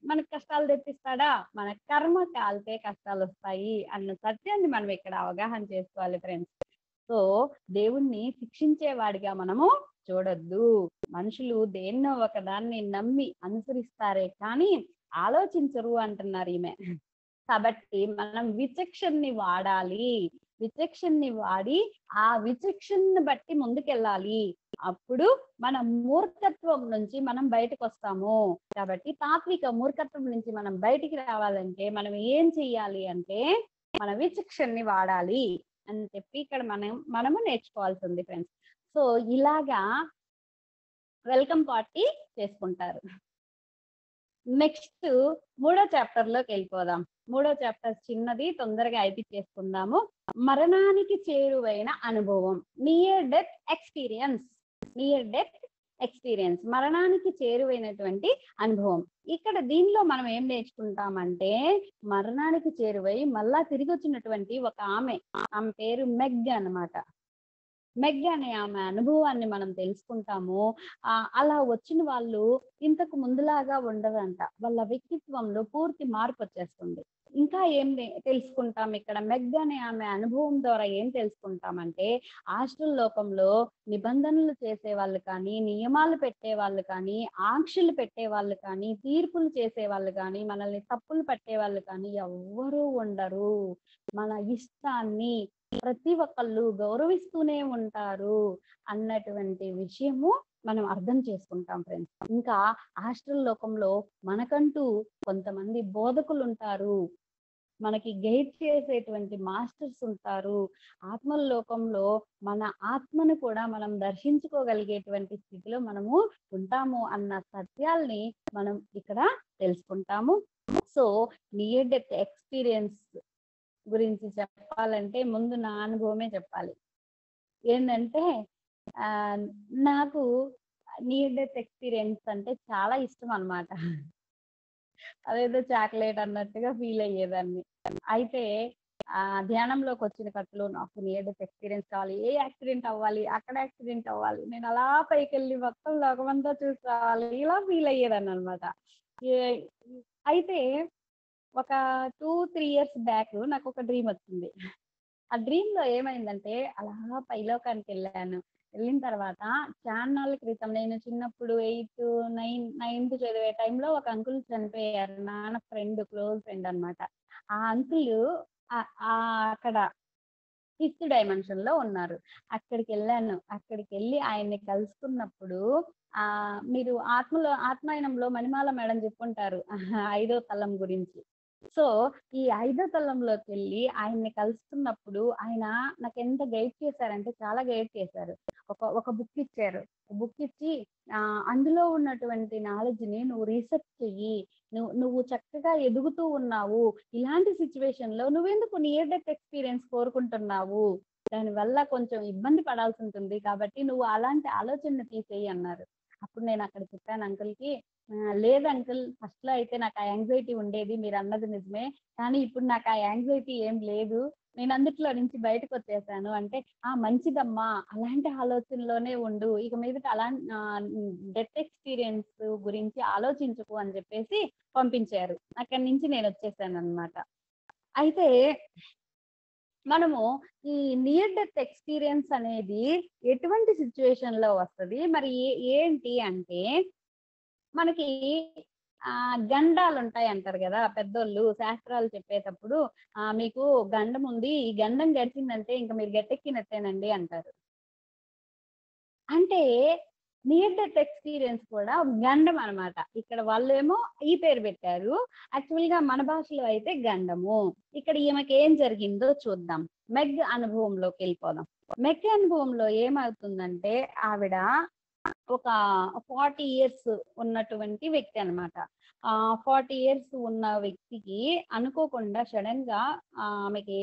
మనకు కష్టాలు తెప్పిస్తాడా? మన కర్మ కాలితే కష్టాలు వస్తాయి అన్న సత్యాన్ని మనం ఇక్కడ అవగాహన చేసుకోవాలి ఫ్రెండ్స్. సో దేవుణ్ణి శిక్షించేవాడిగా మనము చూడొద్దు. మనుషులు దేన్నో ఒక దాన్ని నమ్మి అనుసరిస్తారే కానీ ఆలోచించరు అంటున్నారు ఈమె. కాబట్టి మనం విచక్షణని వాడాలి. విచక్షణని వాడి ఆ విచక్షణని బట్టి ముందుకెళ్ళాలి. అప్పుడు మన మూర్ఖత్వం నుంచి మనం బయటకు వస్తాము. కాబట్టి తాత్విక మూర్ఖత్వం నుంచి మనం బయటికి రావాలంటే మనం ఏం చెయ్యాలి అంటే మన విచక్షణని వాడాలి అని చెప్పి ఇక్కడ మనము నేర్చుకోవాల్సి ఉంది ఫ్రెండ్స్. సో ఇలాగా వెల్కమ్ పార్టీ చేసుకుంటారు. నెక్స్ట్ 3వ చాప్టర్ లోకి వెళ్ళిపోదాం. 3వ చాప్టర్ చిన్నది, తొందరగా అయిపించేసుకుందాము. మరణానికి చేరువైన అనుభవం, near death experience. Near death experience, మరణానికి చేరువైనటువంటి అనుభవం. ఇక్కడ దీనిలో మనం ఏం నేర్చుకుంటామంటే, మరణానికి చేరువై మళ్ళా తిరిగి వచ్చినటువంటి ఒక ఆమె పేరు మెగ్ అన్నమాట. మెగ్ అనే ఆమె అనుభవాన్ని మనం తెలుసుకుంటాము. అలా వచ్చిన వాళ్ళు ఇంతకు ముందులాగా ఉండదంట. వాళ్ళ వ్యక్తిత్వంలో పూర్తి మార్పు వచ్చేస్తుంది. ఇంకా ఏం తెలుసుకుంటాం ఇక్కడ? మెగ్ అనే ఆమె అనుభవం ద్వారా ఏం తెలుసుకుంటామంటే, హాస్టల్ లోకంలో నిబంధనలు చేసే వాళ్ళు కానీ, నియమాలు పెట్టే వాళ్ళు కానీ, ఆంక్షలు పెట్టే వాళ్ళు కానీ, తీర్పులు చేసే వాళ్ళు కానీ, మనల్ని తప్పులు పట్టే వాళ్ళు కానీ ఎవ్వరూ ఉండరు. మన ఇష్టాన్ని ప్రతి ఒక్కళ్ళు గౌరవిస్తూనే ఉంటారు అన్నటువంటి విషయము మనం అర్థం చేసుకుంటాం ఫ్రెండ్స్. ఇంకా హాస్టల్ లోకంలో మనకంటూ కొంతమంది బోధకులు ఉంటారు, మనకి గైడ్ చేసేటువంటి మాస్టర్స్ ఉంటారు. ఆత్మల లోకంలో మన ఆత్మను కూడా మనం దర్శించుకోగలిగేటువంటి స్థితిలో మనము ఉంటాము అన్న సత్యాల్ని మనం ఇక్కడ తెలుసుకుంటాము. సో నియర్ డెత్ ఎక్స్పీరియన్స్ గురించి చెప్పాలంటే ముందు నా అనుభవమే చెప్పాలి. ఏంటంటే నాకు నియర్ డెత్ ఎక్స్పీరియన్స్ అంటే చాలా ఇష్టం అన్నమాట. అదేదో చాక్లెట్ అన్నట్టుగా ఫీల్ అయ్యేదాన్ని. అయితే ధ్యానంలోకి వచ్చిన కట్టులో నాకు నియర్ డెత్ ఎక్స్పీరియన్స్ కావాలి, ఏ యాక్సిడెంట్ అవ్వాలి, అక్కడ యాక్సిడెంట్ అవ్వాలి, నేను అలా పైకి వెళ్ళి మొత్తం లోకమంతా చూసి రావాలి, ఇలా ఫీల్ అయ్యేదాన్ని అనమాట. అయితే ఒక 2-3 ఇయర్స్ బ్యాక్ నాకు ఒక డ్రీమ్ వచ్చింది. ఆ డ్రీమ్ లో ఏమైందంటే, అలా పైలోకానికి వెళ్ళాను. వెళ్ళిన తర్వాత చాన్నాళ్ళ క్రితం నేను చిన్నప్పుడు 9th చదివే టైంలో ఒక అంకుల్ చనిపోయారు. నాన్న ఫ్రెండ్, క్లోజ్ ఫ్రెండ్ అన్నమాట. ఆ అంకుల్ అక్కడ 5th డైమెన్షన్ లో ఉన్నారు. అక్కడికి వెళ్ళాను. అక్కడికి వెళ్ళి ఆయన్ని కలుసుకున్నప్పుడు మీరు ఆత్మాయనంలో మణిమాల మేడం చెప్పుంటారు 5వ తలం గురించి. సో ఈ 5వ తలంలోకి వెళ్ళి ఆయన్ని కలుసుకున్నప్పుడు ఆయన నాకు ఎంత గైడ్ చేశారంటే చాలా గైడ్ చేశారు. ఒక బుక్ ఇచ్చారు. బుక్ ఇచ్చి అందులో ఉన్నటువంటి నాలెడ్జ్ ని నువ్వు రీసెర్చ్ చెయ్యి, నువ్వు చక్కగా ఎదుగుతూ ఉన్నావు, ఇలాంటి సిచ్యువేషన్ లో నువ్వెందుకు నియర్ డెత్ ఎక్స్పీరియన్స్ కోరుకుంటున్నావు, దానివల్ల కొంచెం ఇబ్బంది పడాల్సి ఉంటుంది, కాబట్టి నువ్వు అలాంటి ఆలోచన తీసేయి అన్నారు. అప్పుడు నేను అక్కడ చెప్పాను అంకుల్ కి, లేదు అంకుల్, ఫస్ట్ లో అయితే నాకు ఆ యాంగ్జైటీ ఉండేది, మీరు అన్నది నిజమే, కానీ ఇప్పుడు నాకు ఆ యాంగ్జైటీ ఏం లేదు, నేను అందుట్లో నుంచి బయటకు వచ్చేసాను అంటే, మంచిదమ్మా, అలాంటి ఆలోచనలోనే ఉండు, ఇక మీదట అలా డెత్ ఎక్స్పీరియన్స్ గురించి ఆలోచించుకు అని చెప్పేసి పంపించారు. అక్కడి నుంచి నేను వచ్చేసాను అన్నమాట. అయితే మనము ఈ నియర్ డెత్ ఎక్స్పీరియన్స్ అనేది ఎటువంటి సిచ్యువేషన్ లో వస్తుంది, మరి ఏంటి అంటే, మనకి గండాలు ఉంటాయి అంటారు కదా పెద్దోళ్ళు శాస్త్రాలు చెప్పేటప్పుడు, మీకు గండం ఉంది, ఈ గండం గడిచిందంటే ఇంకా మీరు గట్టెక్కినట్టేనండి అంటారు. అంటే నియర్ డెత్ ఎక్స్పీరియన్స్ కూడా గండం అనమాట. ఇక్కడ వాళ్ళేమో ఈ పేరు పెట్టారు. యాక్చువల్ గా మన భాషలో అయితే గండము. ఇక్కడ ఈమెకి ఏం జరిగిందో చూద్దాం. మెగ్ అనుభవంలోకి వెళ్ళిపోదాం. మెగ్ అనుభవంలో ఏమవుతుందంటే ఆవిడ ఒక 40 ఇయర్స్ ఉన్నటువంటి వ్యక్తి అనమాట. 40 ఇయర్స్ ఉన్న వ్యక్తికి అనుకోకుండా సడన్ గా ఆమెకి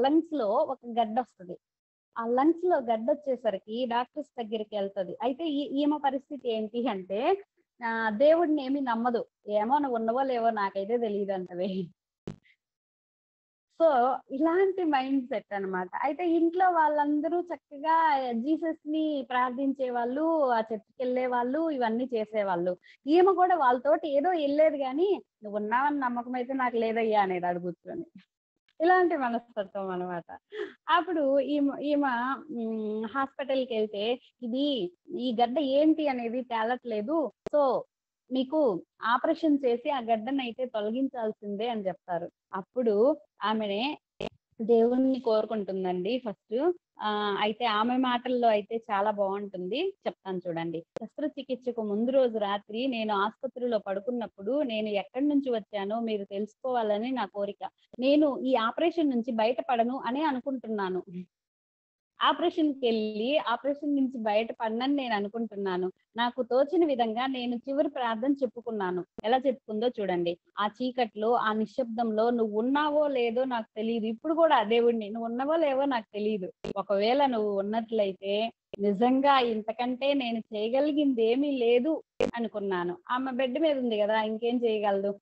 లంగ్స్ లో ఒక గడ్డ వస్తుంది. ఆ లంగ్స్ లో గడ్డ వచ్చేసరికి డాక్టర్స్ దగ్గరికి వెళ్తది. అయితే ఈమె పరిస్థితి ఏంటి అంటే దేవుడిని ఏమి నమ్మదు. ఏమో నువ్వు ఉన్నవో లేవో నాకైతే తెలియదు అంటది. సో ఇలాంటి మైండ్ సెట్ అన్నమాట. అయితే ఇంట్లో వాళ్ళందరూ చక్కగా జీసస్ ని ప్రార్థించే వాళ్ళు, ఆ చర్చికి వెళ్ళే వాళ్ళు, ఇవన్నీ చేసేవాళ్ళు. ఈమె కూడా వాళ్ళతోటి ఏదో వెళ్ళేది కానీ నువ్వు ఉన్నావని నమ్మకం అయితే నాకు లేదయ్యా అనేది ఆడ కూర్చొని. ఇలాంటి మనస్తత్వం అనమాట. అప్పుడు ఈమె హాస్పిటల్కి వెళ్తే ఈ గడ్డ ఏంటి అనేది తేలట్లేదు. సో మీకు ఆపరేషన్ చేసి ఆ గడ్డనైతే తొలగించాల్సిందే అని చెప్తారు. అప్పుడు ఆమెనే దేవుణ్ణి కోరుకుంటుందండి ఫస్ట్. అయితే ఆమె మాటల్లో అయితే చాలా బాగుంటుంది, చెప్తాను చూడండి. శస్త్రచికిత్సకు ముందు రోజు రాత్రి నేను ఆసుపత్రిలో పడుకున్నప్పుడు నేను ఎక్కడి నుంచి వచ్చానో మీరు తెలుసుకోవాలని నా కోరిక. నేను ఈ ఆపరేషన్ నుంచి బయటపడను అని అనుకుంటున్నాను. ఆపరేషన్ నుంచి బయటపడనని నేను అనుకుంటున్నాను. నాకు తోచిన విధంగా నేను చివరి ప్రార్థన చెప్పుకున్నాను. ఎలా చెప్పుకుందో చూడండి. ఆ చీకట్లో, ఆ నిశ్శబ్దంలో నువ్వు ఉన్నావో లేదో నాకు తెలియదు. ఇప్పుడు కూడా దేవుడిని నువ్వు ఉన్నావో లేవో నాకు తెలియదు. ఒకవేళ నువ్వు ఉన్నట్లయితే నిజంగా ఇంతకంటే నేను చేయగలిగింది ఏమీ లేదు అనుకున్నాను. ఆమె బెడ్ మీద ఉంది కదా, ఇంకేం చేయగలదు.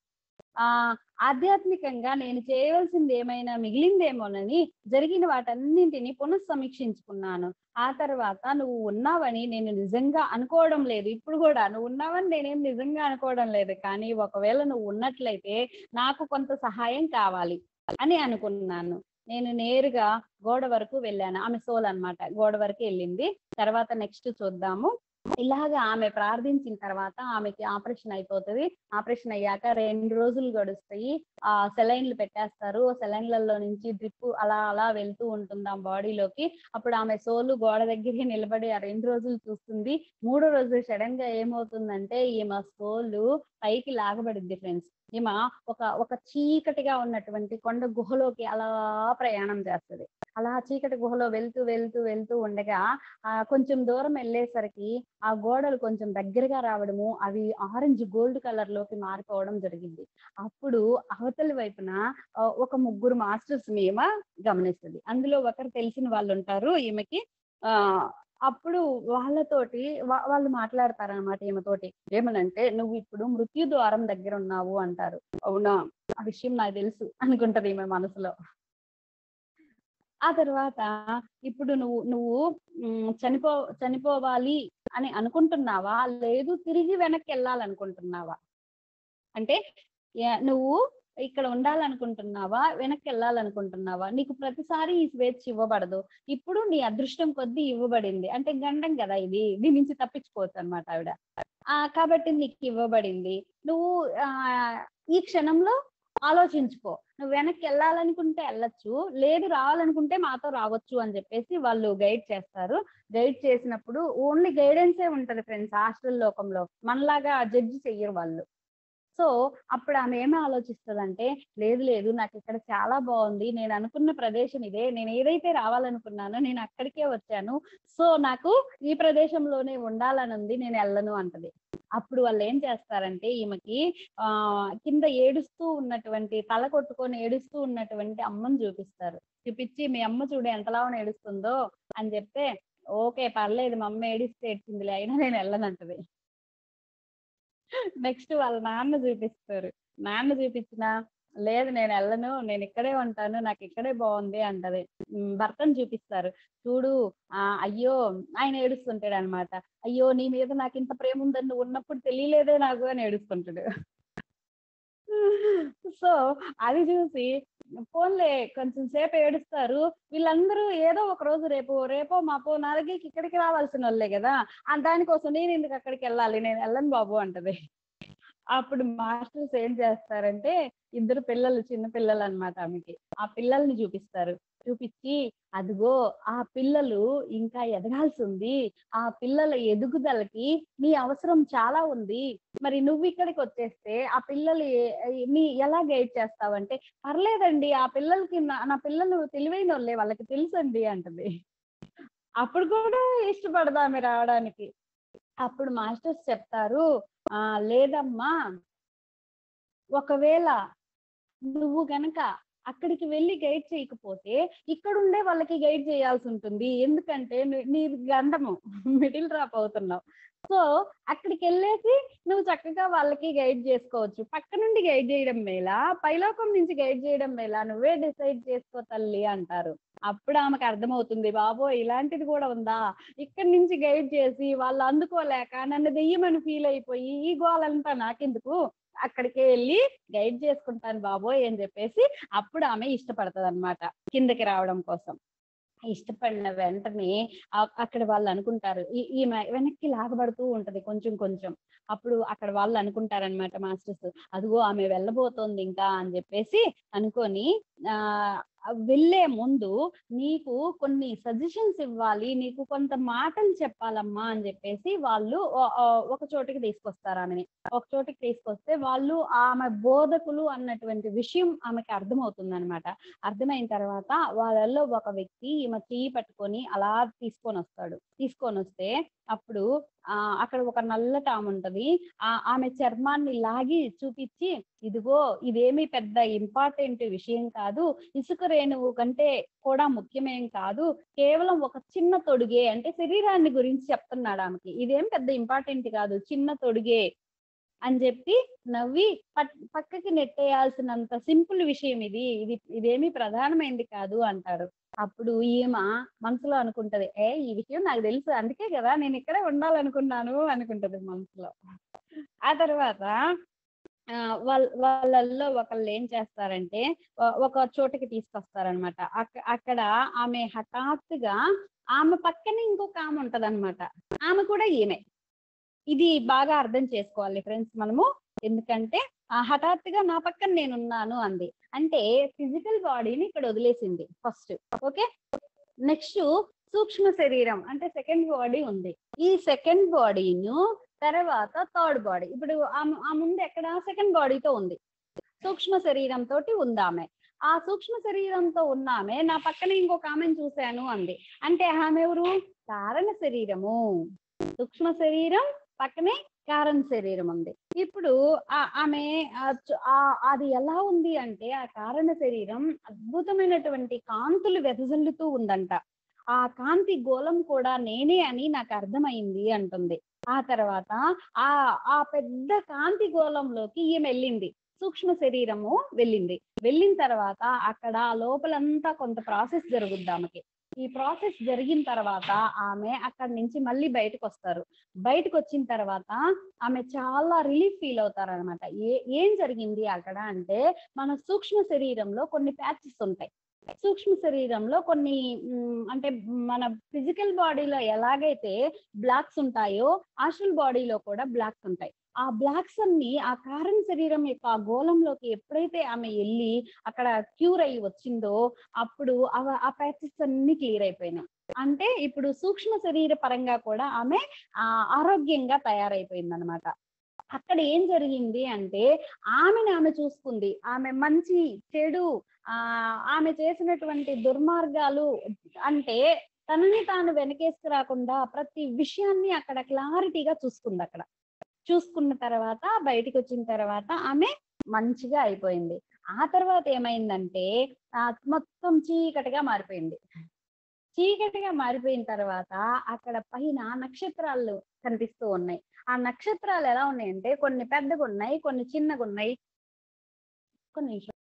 ఆధ్యాత్మికంగా నేను చేయవలసింది ఏమైనా మిగిలిందేమోనని జరిగిన వాటన్నింటినీ పునఃసమీక్షించుకున్నాను. ఆ తర్వాత నువ్వు ఉన్నావని నేను నిజంగా అనుకోవడం లేదు. ఇప్పుడు కూడా నువ్వు ఉన్నావని నేనేం నిజంగా అనుకోవడం లేదు. కానీ ఒకవేళ నువ్వు ఉన్నట్లయితే నాకు కొంత సహాయం కావాలి అని అనుకున్నాను. నేను నేరుగా గోడ వరకు వెళ్ళాను. ఆమె సోల్ అన్నమాట. గోడ వరకు వెళ్ళింది. తర్వాత నెక్స్ట్ చూద్దాము. ఇలాగా ఆమె ప్రార్థించిన తర్వాత ఆమెకి ఆపరేషన్ అయిపోతుంది. ఆపరేషన్ అయ్యాక 2 రోజులు గడుస్తాయి. సెలైన్లు పెట్టేస్తారు. సెలైన్లలో నుంచి డ్రిప్ అలా అలా వెళ్తూ ఉంటుంది ఆ బాడీలోకి. అప్పుడు ఆమె సోలు గోడ దగ్గరే నిలబడి ఆ 2 రోజులు చూస్తుంది. 3వ రోజు సడన్ గా ఏమవుతుందంటే ఈమె సోలు పైకి లాగబడిద్ది ఫ్రెండ్స్. ఈమె ఒక చీకటిగా ఉన్నటువంటి కొండ గుహలోకి అలా ప్రయాణం చేస్తది. అలా చీకటి గుహలో వెళ్తూ వెళ్తూ వెళ్తూ ఉండగా కొంచెం దూరం వెళ్ళేసరికి ఆ గోడలు కొంచెం దగ్గరగా రావడము, అవి ఆరెంజ్ గోల్డ్ కలర్ లోకి మారిపోవడం జరిగింది. అప్పుడు అవతలి వైపున ఒక 3 మాస్టర్స్ ని ఈమె గమనిస్తుంది. అందులో ఒకరు తెలిసిన వాళ్ళు ఉంటారు ఈమెకి. అప్పుడు వాళ్ళతోటి వాళ్ళు మాట్లాడతారనమాట ఈమెతోటి. ఏమనంటే నువ్వు ఇప్పుడు మృత్యు ద్వారం దగ్గర ఉన్నావు అంటారు. అవునా, ఆ విషయం నాకు తెలుసు అనుకుంటది ఈమె మనసులో. ఆ తర్వాత ఇప్పుడు నువ్వు చనిపోవాలి అని అనుకుంటున్నావా, లేదు తిరిగి వెనక్కి వెళ్ళాలనుకుంటున్నావా? అంటే నువ్వు ఇక్కడ ఉండాలనుకుంటున్నావా, వెనక్కి వెళ్ళాలనుకుంటున్నావా? నీకు ప్రతిసారి ఈ స్వేచ్ఛ ఇవ్వబడదు. ఇప్పుడు నీ అదృష్టం కొద్దీ ఇవ్వబడింది. అంటే గండం కదా ఇది, దీని నుంచి తప్పించుకోవచ్చు అనమాట ఆవిడ. కాబట్టి నీకు ఇవ్వబడింది. నువ్వు ఈ క్షణంలో ఆలోచించుకో. నువ్వు వెనక్కి వెళ్ళాలనుకుంటే వెళ్ళొచ్చు, లేదు రావాలనుకుంటే మాతో రావచ్చు అని చెప్పేసి వాళ్ళు గైడ్ చేస్తారు. గైడ్ చేసినప్పుడు ఓన్లీ గైడెన్సే ఉంటది ఫ్రెండ్స్ హాస్టల్ లోకంలో. మనలాగా జడ్జి చెయ్యరు వాళ్ళు. సో అప్పుడు ఆమె ఏమి ఆలోచిస్తుందంటే, లేదు లేదు నాకు ఇక్కడ చాలా బాగుంది, నేను అనుకున్న ప్రదేశం ఇదే, నేను ఏదైతే రావాలనుకున్నానో నేను అక్కడికే వచ్చాను, సో నాకు ఈ ప్రదేశంలోనే ఉండాలని ఉంది, నేను వెళ్ళను అంటది. అప్పుడు వాళ్ళు ఏం చేస్తారంటే ఈమెకి కింద ఏడుస్తూ ఉన్నటువంటి, తల కొట్టుకొని ఏడుస్తూ ఉన్నటువంటి అమ్మని చూపిస్తారు. చూపించి మీ అమ్మ చూడు ఎంతలా ఏడుస్తుందో అని చెప్తే, ఓకే పర్లేదు మా అమ్మ ఏడిస్తే ఏడ్చిందిలే, అయినా నేను వెళ్ళనంటది. నెక్స్ట్ వాళ్ళ నాన్న చూపిస్తారు. నాన్న చూపించినా లేదు నేను వెళ్ళను, నేను ఇక్కడే ఉంటాను, నాకు ఇక్కడే బాగుంది అంటది. భర్తను చూపిస్తారు. చూడు అయ్యో, ఆయన ఏడుస్తుంటాడు అనమాట. అయ్యో నీ మీద నాకు ఇంత ప్రేమ ఉందని నువ్వు ఉన్నప్పుడు తెలియలేదే నాకు అని ఏడుస్తుంటాడు. సో అది చూసి ఫోన్లే కొంచెం సేపు ఏడుస్తారు. వీళ్ళందరూ ఏదో ఒక రోజు రేపో మాపో 4కి ఇక్కడికి రావాల్సిన వాళ్ళే కదా, దానికోసం నేను ఎందుకు అక్కడికి వెళ్ళాలి, నేను వెళ్ళను బాబు అంటది. అప్పుడు మాస్టర్స్ ఏం చేస్తారంటే, ఇద్దరు పిల్లలు చిన్న పిల్లలనమాట ఆమెకి. ఆ పిల్లల్ని చూపిస్తారు. చూపిచ్చి, "అదిగో ఆ పిల్లలు ఇంకా ఎదగాల్సుంది. ఆ పిల్లల ఎదుగుదలకి నీ అవసరం చాలా ఉంది. మరి నువ్విక్కడికొచ్చేస్తే ఆ పిల్లలు నీ ఎలా గైడ్ చేస్తావంటే, పర్లేదండి ఆ పిల్లలకి నా పిల్లలు తెలివైనోళ్ళే వాళ్ళకి తెలుసండి" అంటది. అప్పుడు కూడా ఇష్టపడదు ఆమె రావడానికి. అప్పుడు మాస్టర్స్ చెప్తారు, లేదమ్మా ఒకవేళ నువ్వు గనక అక్కడికి వెళ్లి గైడ్ చేయకపోతే, ఇక్కడుండే వాళ్ళకి గైడ్ చేయాల్సుంటుంది. ఎందుకంటే నీది గండము. మిడిల్ డ్రాప్ అవుతున్నావు. సో, అక్కడికెళ్ళేసి నువ్వు చక్కగా వాళ్ళకి గైడ్ జేసుకోవచ్చు. పక్క నుండి గైడ్ జేయడం మేలా, పైలోకం నుంచి గైడ్ జేయడం మేలా, నువ్వే డిసైడ్ చేసుకో తల్లి అంటారు. అప్పుడు ఆమెకర్థమవుతుంది. బాబోయ్! ఇలాంటిది గూడా ఉందా? ఇక్కడి నుంచి గైడ్ చేసి వాళ్ళు అందుకోలేక నన్ను దెయ్యమని ఫీల్ అయిపోయి, ఈ గోలంతా నాకెందుకు? అక్కడికే ఎళ్లి గైడ్ చేసుకుంటాను బాబోయ్! అని జెప్పేసి అప్పుడు ఆమె ఇష్టపడతదనమాట కిందకి రావడం కోసం. ఇష్టపడిన వెంటనే అక్కడ వాళ్ళనుకుంటారు. ఈమె వెనక్కి లాగబడుతూ ఉంటది కొంచెం కొంచెం. అప్పుడు అక్కడ వాళ్ళనుకుంటారనమాట మాస్టర్స్. అదిగో ఆమె వెళ్ళబోతోంది ఇంకా అని జెప్పేసి అనుకోని ఆహ్, వెళ్ళే ముందు నీకు కొన్ని సజెషన్స్ ఇవ్వాలి. నీకు కొంత మాటలు చెప్పాలమ్మా అని జెప్పేసి వాళ్ళు ఒక చోటికి తీసుకొస్తారామెని. ఒక చోటికి తీసుకొస్తే వాళ్ళు ఆమె బోధకులు అన్నటువంటి విషయం ఆమెకి అర్థమవుతుందనమాట. అర్థమైన తర్వాత వాళ్ళలో ఒక వ్యక్తి ఈమె చెయ్యి పట్టుకొని అలా తీసుకొనొస్తాడు. తీసుకొనొస్తే అప్పుడు అక్కడ ఒక నల్లటాముంటది. ఆమె చర్మాన్ని లాగి చూపిచ్చి, "ఇదిగో ఇదేమి పెద్ద ఇంపార్టెంట్ విషయం కాదు. ఇసుక రేణువు కంటే కూడా ముఖ్యమేం కాదు. కేవలం ఒక చిన్న తొడుగే" అంటే శరీరాన్ని గురించి చెప్తున్నాడామెకి. "ఇదేం పెద్ద ఇంపార్టెంట్ కాదు. చిన్న తొడుగే" అని జెప్పి నవ్వి పక్కకి నెట్టేయాల్సినంత సింపుల్ విషయం ఇది. ఇదేమి ప్రధానమైంది కాదు అంటారు. అప్పుడు మనసులో అనుకుంటది. ఈ విషయం నాకు తెలుసు. అందుకే గదా నేనిక్కడే ఉండాలనుకున్నాను అనుకుంటది మనసులో. ఆ తర్వాత వాళ్ళల్లో ఒకళ్ళేం చేస్తారంటే ఒక చోటకి తీసుకొస్తారనమాట. అక్కడ ఆమె హఠాత్తుగా ఆమె పక్కనే ఇంకొకామె ఉంటదనమాట. ఆమె కూడా ఈమె. ఇది బాగా అర్థం చేసుకోవాలి ఫ్రెండ్స్ మనము. ఎందుకంటే హఠాత్తుగా నా పక్కన నేనున్నాను అంది. అంటే ఫిజికల్ బాడీని ఇక్కడ వదిలేసింది ఫస్ట్. ఓకే. నెక్స్ట్ సూక్ష్మ శరీరం అంటే సెకండ్ బాడీ ఉంది. ఈ సెకండ్ బాడీను తర్వాత థర్డ్ బాడీ. ఇప్పుడు ఆ ముందు ఎక్కడ సెకండ్ బాడీతో ఉంది. సూక్ష్మ శరీరంతోటి ఉందామె. ఆ సూక్ష్మ శరీరంతో ఉన్నామె నా పక్కన ఇంకొక ఆమెను చూశాను అంది. అంటే ఆమె ఎవరు? కారణ శరీరము. సూక్ష్మ శరీరం పక్కనే కారణ శరీరం ఉంది. ఇప్పుడు ఆమె అది ఎలా ఉంది అంటే ఆ కారణ శరీరం అద్భుతమైనటువంటి కాంతులు వెదజల్లుతూ ఉందంట. ఆ కాంతి గోళం కూడా నేనే అని నాకు అర్థమైంది అంటుంది. ఆ తర్వాత ఆ ఆ పెద్ద కాంతి గోళంలోకి ఈమె వెళ్ళింది. సూక్ష్మ శరీరము వెళ్ళింది. వెళ్ళిన తర్వాత అక్కడ లోపలంతా కొంత ప్రాసెస్ జరుగుద్ది ఆమెకి. ఈ ప్రాసెస్ జరిగిన తర్వాత ఆమె అక్కడి నుంచి మళ్ళీ బయటకొస్తారు. బయటకొచ్చిన తర్వాత ఆమె చాలా రిలీఫ్ ఫీల్ అవుతారనమాట. ఏం జరిగింది అక్కడ అంటే, మన సూక్ష్మ శరీరంలో కొన్ని ప్యాచెస్ ఉంటాయి. సూక్ష్మ శరీరంలో కొన్ని అంటే మన ఫిజికల్ బాడీలో ఎలాగైతే బ్లాక్స్ ఉంటాయో, ఆస్ట్రల్ బాడీలో కూడా బ్లాక్స్ ఉంటాయి. ఆ బ్లాక్స్ అన్నీ ఆ కారణ శరీరం యొక్క ఆ గోళంలోకి ఎప్పుడైతే ఆమె ఎళ్లి అక్కడ క్యూర్ అయ్యి వచ్చిందో, అప్పుడు ఆ ప్యాచెస్ అన్నీ క్లియర్ అయిపోయినాయి. అంటే ఇప్పుడు సూక్ష్మ శరీర పరంగా కూడా ఆమె ఆరోగ్యంగా తయారైపోయిందనమాట. అక్కడ ఏం జరిగింది అంటే ఆమె చూసుకుంది. ఆమె మంచి, చెడు ఆమె చేసినటువంటి దుర్మార్గాలు అంటే తనని తాను వెనకేసుకు రాకుండా ప్రతి విషయాన్ని అక్కడ క్లారిటీగా చూసుకుందక్కడ. చూసుకున్న తర్వాత బయటికొచ్చిన తర్వాత ఆమె మంచిగా అయిపోయింది. ఆ తర్వాత ఏమైందంటే మొత్తం చీకటిగా మారిపోయింది. చీకటిగా మారిపోయిన తర్వాత అక్కడ పైన నక్షత్రాలు కనిపిస్తూ ఉన్నాయి. ఆ నక్షత్రాలు ఎలా ఉన్నాయంటే కొన్ని పెద్దగున్నాయి, కొన్ని చిన్నగున్నాయి. ఒక్క నిమిషం.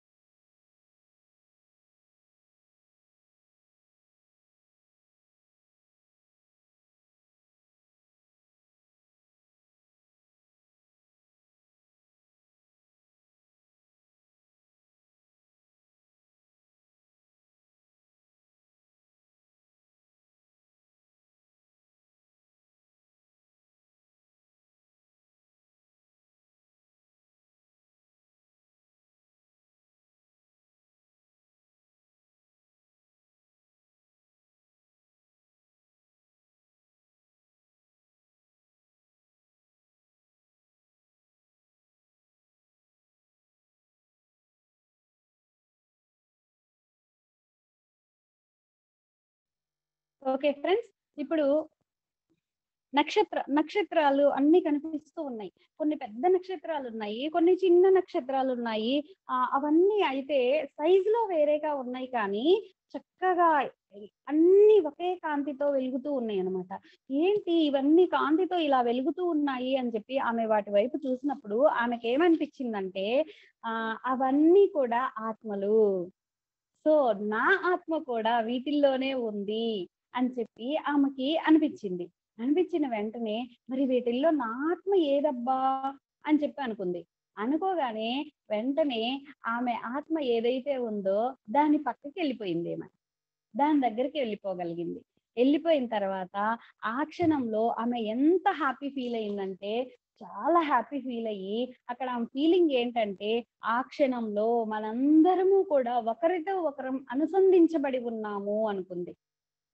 ఓకే ఫ్రెండ్స్, ఇప్పుడు నక్షత్రాలు అన్ని కనిపిస్తూ ఉన్నాయి. కొన్ని పెద్ద నక్షత్రాలు ఉన్నాయి, కొన్ని చిన్న నక్షత్రాలు ఉన్నాయి. అవన్నీ అయితే సైజులో వేరేగా ఉన్నాయి, కానీ చక్కగా అన్ని ఒకే కాంతితో వెలుగుతూ ఉన్నాయి అన్నమాట. ఏంటి ఇవన్నీ కాంతితో ఇలా వెలుగుతూ ఉన్నాయి అని చెప్పి ఆమె వాటి వైపు చూసినప్పుడు ఆమెకి ఏమనిపించిందంటే, అవన్నీ కూడా ఆత్మలు. సో నా ఆత్మ కూడా వీటిల్లోనే ఉంది అని చెప్పి ఆమెకి అనిపించింది. అనిపించిన వెంటనే మరి వీటిల్లో నా ఆత్మ ఏదబ్బా అని చెప్పి అనుకుంది. అనుకోగానే వెంటనే ఆమె ఆత్మ ఏదైతే ఉందో దాని పక్కకి వెళ్ళిపోయింది. దాని దగ్గరికి వెళ్ళిపోగలిగింది. వెళ్ళిపోయిన తర్వాత ఆ క్షణంలో ఆమె ఎంత హ్యాపీ ఫీల్ అయిందంటే, చాలా హ్యాపీ ఫీల్ అయ్యి అక్కడ ఆమె ఫీలింగ్ ఏంటంటే, ఆ క్షణంలో మనందరము కూడా ఒకరితో ఒకరం అనుసంధించబడి ఉన్నాము అనుకుంది.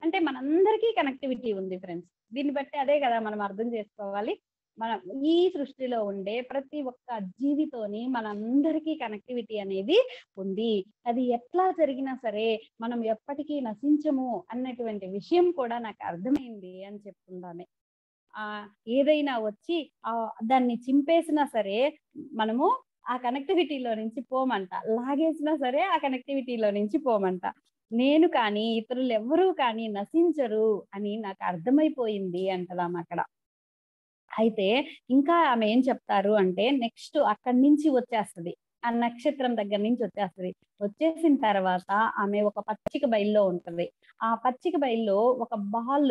అంటే మనందరికీ కనెక్టివిటీ ఉంది ఫ్రెండ్స్. దీన్ని బట్టి అదే కదా మనం అర్థం చేసుకోవాలి. మనం ఈ సృష్టిలో ఉండే ప్రతి ఒక్క జీవితోని మనందరికీ కనెక్టివిటీ అనేది ఉంది. అది ఎట్లా జరిగినా సరే మనం ఎప్పటికీ నశించము అన్నటువంటి విషయం కూడా నాకు అర్థమైంది అని చెప్తుందామె. ఏదైనా వచ్చి దాన్ని చింపేసినా సరే మనము ఆ కనెక్టివిటీలో నుంచి పోమంట, లాగేసినా సరే ఆ కనెక్టివిటీలో నుంచి పోమంట. నేను కానీ ఇతరులు ఎవ్వరూ కానీ నశించరు అని నాకు అర్థమైపోయింది అంటదాం అక్కడ. అయితే ఇంకా ఆమె ఏం చెప్తారు అంటే, నెక్స్ట్ అక్కడి నుంచి వచ్చేస్తది. ఆ నక్షత్రం దగ్గర నుంచి వచ్చేస్తది. వచ్చేసిన తర్వాత ఆమె ఒక పచ్చిక బయల్లో ఉంటది. ఆ పచ్చిక బయల్లో ఒక బాల్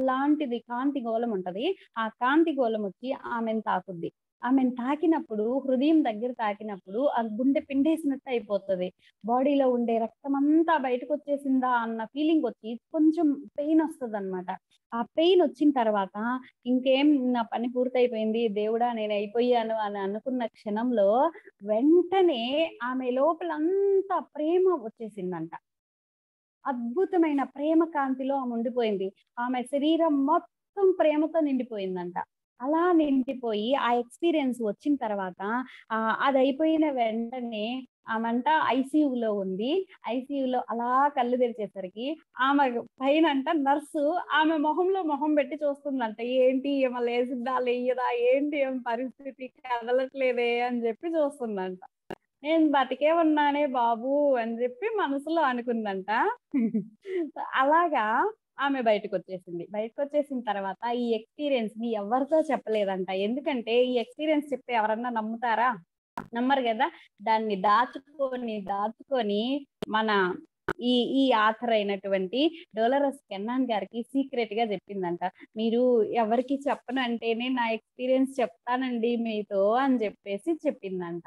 లాంటిది కాంతి గోళం ఉంటది. ఆ కాంతి గోళం వచ్చి ఆమెను తాకుద్ది. ఆమెను తాకినప్పుడు, హృదయం దగ్గర తాకినప్పుడు ఆ గుండె పిండేసినట్టు అయిపోతది. బాడీలో ఉండే రక్తం అంతా బయటకు వచ్చేసిందా అన్న ఫీలింగ్ వచ్చి కొంచెం పెయిన్ వస్తదన్నమాట. ఆ పెయిన్ వచ్చిన తర్వాత ఇంకేం నా పని పూర్తయిపోయింది, దేవుడా నేను అయిపోయాను అని అనుకున్న క్షణంలో వెంటనే ఆమె లోపలంతా ప్రేమ వచ్చేసిందంట. అద్భుతమైన ప్రేమ కాంతిలో ఆమె ఉండిపోయింది. ఆమె శరీరం మొత్తం ప్రేమతో నిండిపోయిందంట. అలా నిండిపోయి ఆ ఎక్స్పీరియన్స్ వచ్చిన తర్వాత అది అయిపోయిన వెంటనే ఆమంట ఐసీయూలో ఉంది. ఐసీయూలో అలా కళ్ళు తెరిచేసరికి ఆమె పైనంట నర్సు ఆమె మొహంలో మొహం పెట్టి చూస్తుందంట. ఏంటి ఏమో లేసిద్దా లేయదా, ఏంటి ఏం పరిస్థితి, కదలట్లేదే అని చెప్పి చూస్తుందంట. నేను బతికే ఉన్నానే బాబు అని చెప్పి మనసులో అనుకుందంట. అలాగా ఆమె బయటకు వచ్చేసింది. బయటకు వచ్చేసిన తర్వాత ఈ ఎక్స్పీరియన్స్ ని ఎవరితో చెప్పలేదంట. ఎందుకంటే ఈ ఎక్స్పీరియన్స్ చెప్తే ఎవరన్నా నమ్ముతారా? నమ్మరు కదా. దాన్ని దాచుకొని మన ఈ ఆథర్ అయినటువంటి డోలరస్ కెన్నాన్ గారికి సీక్రెట్ గా చెప్పిందంట. మీరు ఎవరికి చెప్పను అంటేనే నా ఎక్స్పీరియన్స్ చెప్తానండి మీతో అని చెప్పేసి చెప్పిందంట.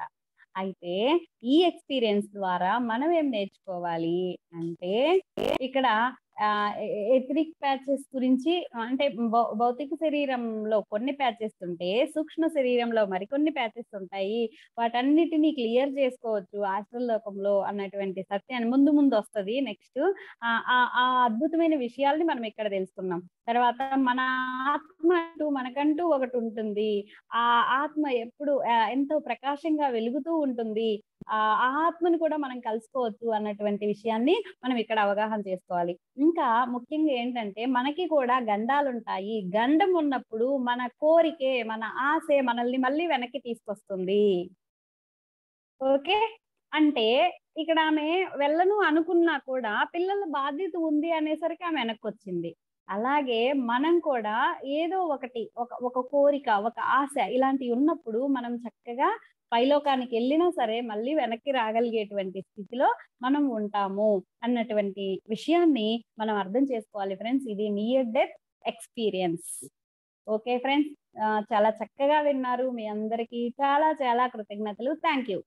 అయితే ఈ ఎక్స్పీరియన్స్ ద్వారా మనం ఏం నేర్చుకోవాలి అంటే, ఇక్కడ ఎథరిక్ ప్యాచెస్ గురించి, అంటే భౌతిక శరీరంలో కొన్ని ప్యాచెస్ ఉంటే సూక్ష్మ శరీరంలో మరికొన్ని ప్యాచెస్ ఉంటాయి. వాటన్నిటిని క్లియర్ చేసుకోవచ్చు ఆస్ట్రల్ లోకంలో అన్నటువంటి సత్యాన్ని ముందు ముందు వస్తుంది. నెక్స్ట్ ఆ అద్భుతమైన విషయాల్ని మనం ఇక్కడ తెలుసుకున్నాం. తర్వాత మన ఆత్మ అంటూ మనకంటూ ఒకటి ఉంటుంది. ఆ ఆత్మ ఎప్పుడు ఎంతో ప్రకాశంగా వెలుగుతూ ఉంటుంది. ఆ ఆత్మను కూడా మనం కలుసుకోవచ్చు అన్నటువంటి విషయాన్ని మనం ఇక్కడ అవగాహన చేసుకోవాలి. ఇంకా ముఖ్యంగా ఏంటంటే, మనకి కూడా గండాలు ఉంటాయి. గండం ఉన్నప్పుడు మన కోరికే, మన ఆశే మనల్ని మళ్ళీ వెనక్కి తీసుకొస్తుంది. ఓకే. అంటే ఇక్కడ ఆమె వెళ్ళను అనుకున్నా కూడా పిల్లల బాధ్యత ఉంది అనేసరికి ఆమె వెనక్కొచ్చింది. అలాగే మనం కూడా ఏదో ఒకటి ఒక కోరిక, ఒక ఆశ ఇలాంటివి ఉన్నప్పుడు మనం చక్కగా పైలోకానికి వెళ్ళినా సరే మళ్ళీ వెనక్కి రాగలిగేటువంటి స్థితిలో మనం ఉంటాము అన్నటువంటి విషయాన్ని మనం అర్థం చేసుకోవాలి ఫ్రెండ్స్. ఇది near death experience. Okay friends, చాలా చక్కగా విన్నారు. మీ అందరికీ చాలా చాలా కృతజ్ఞతలు. Thank you.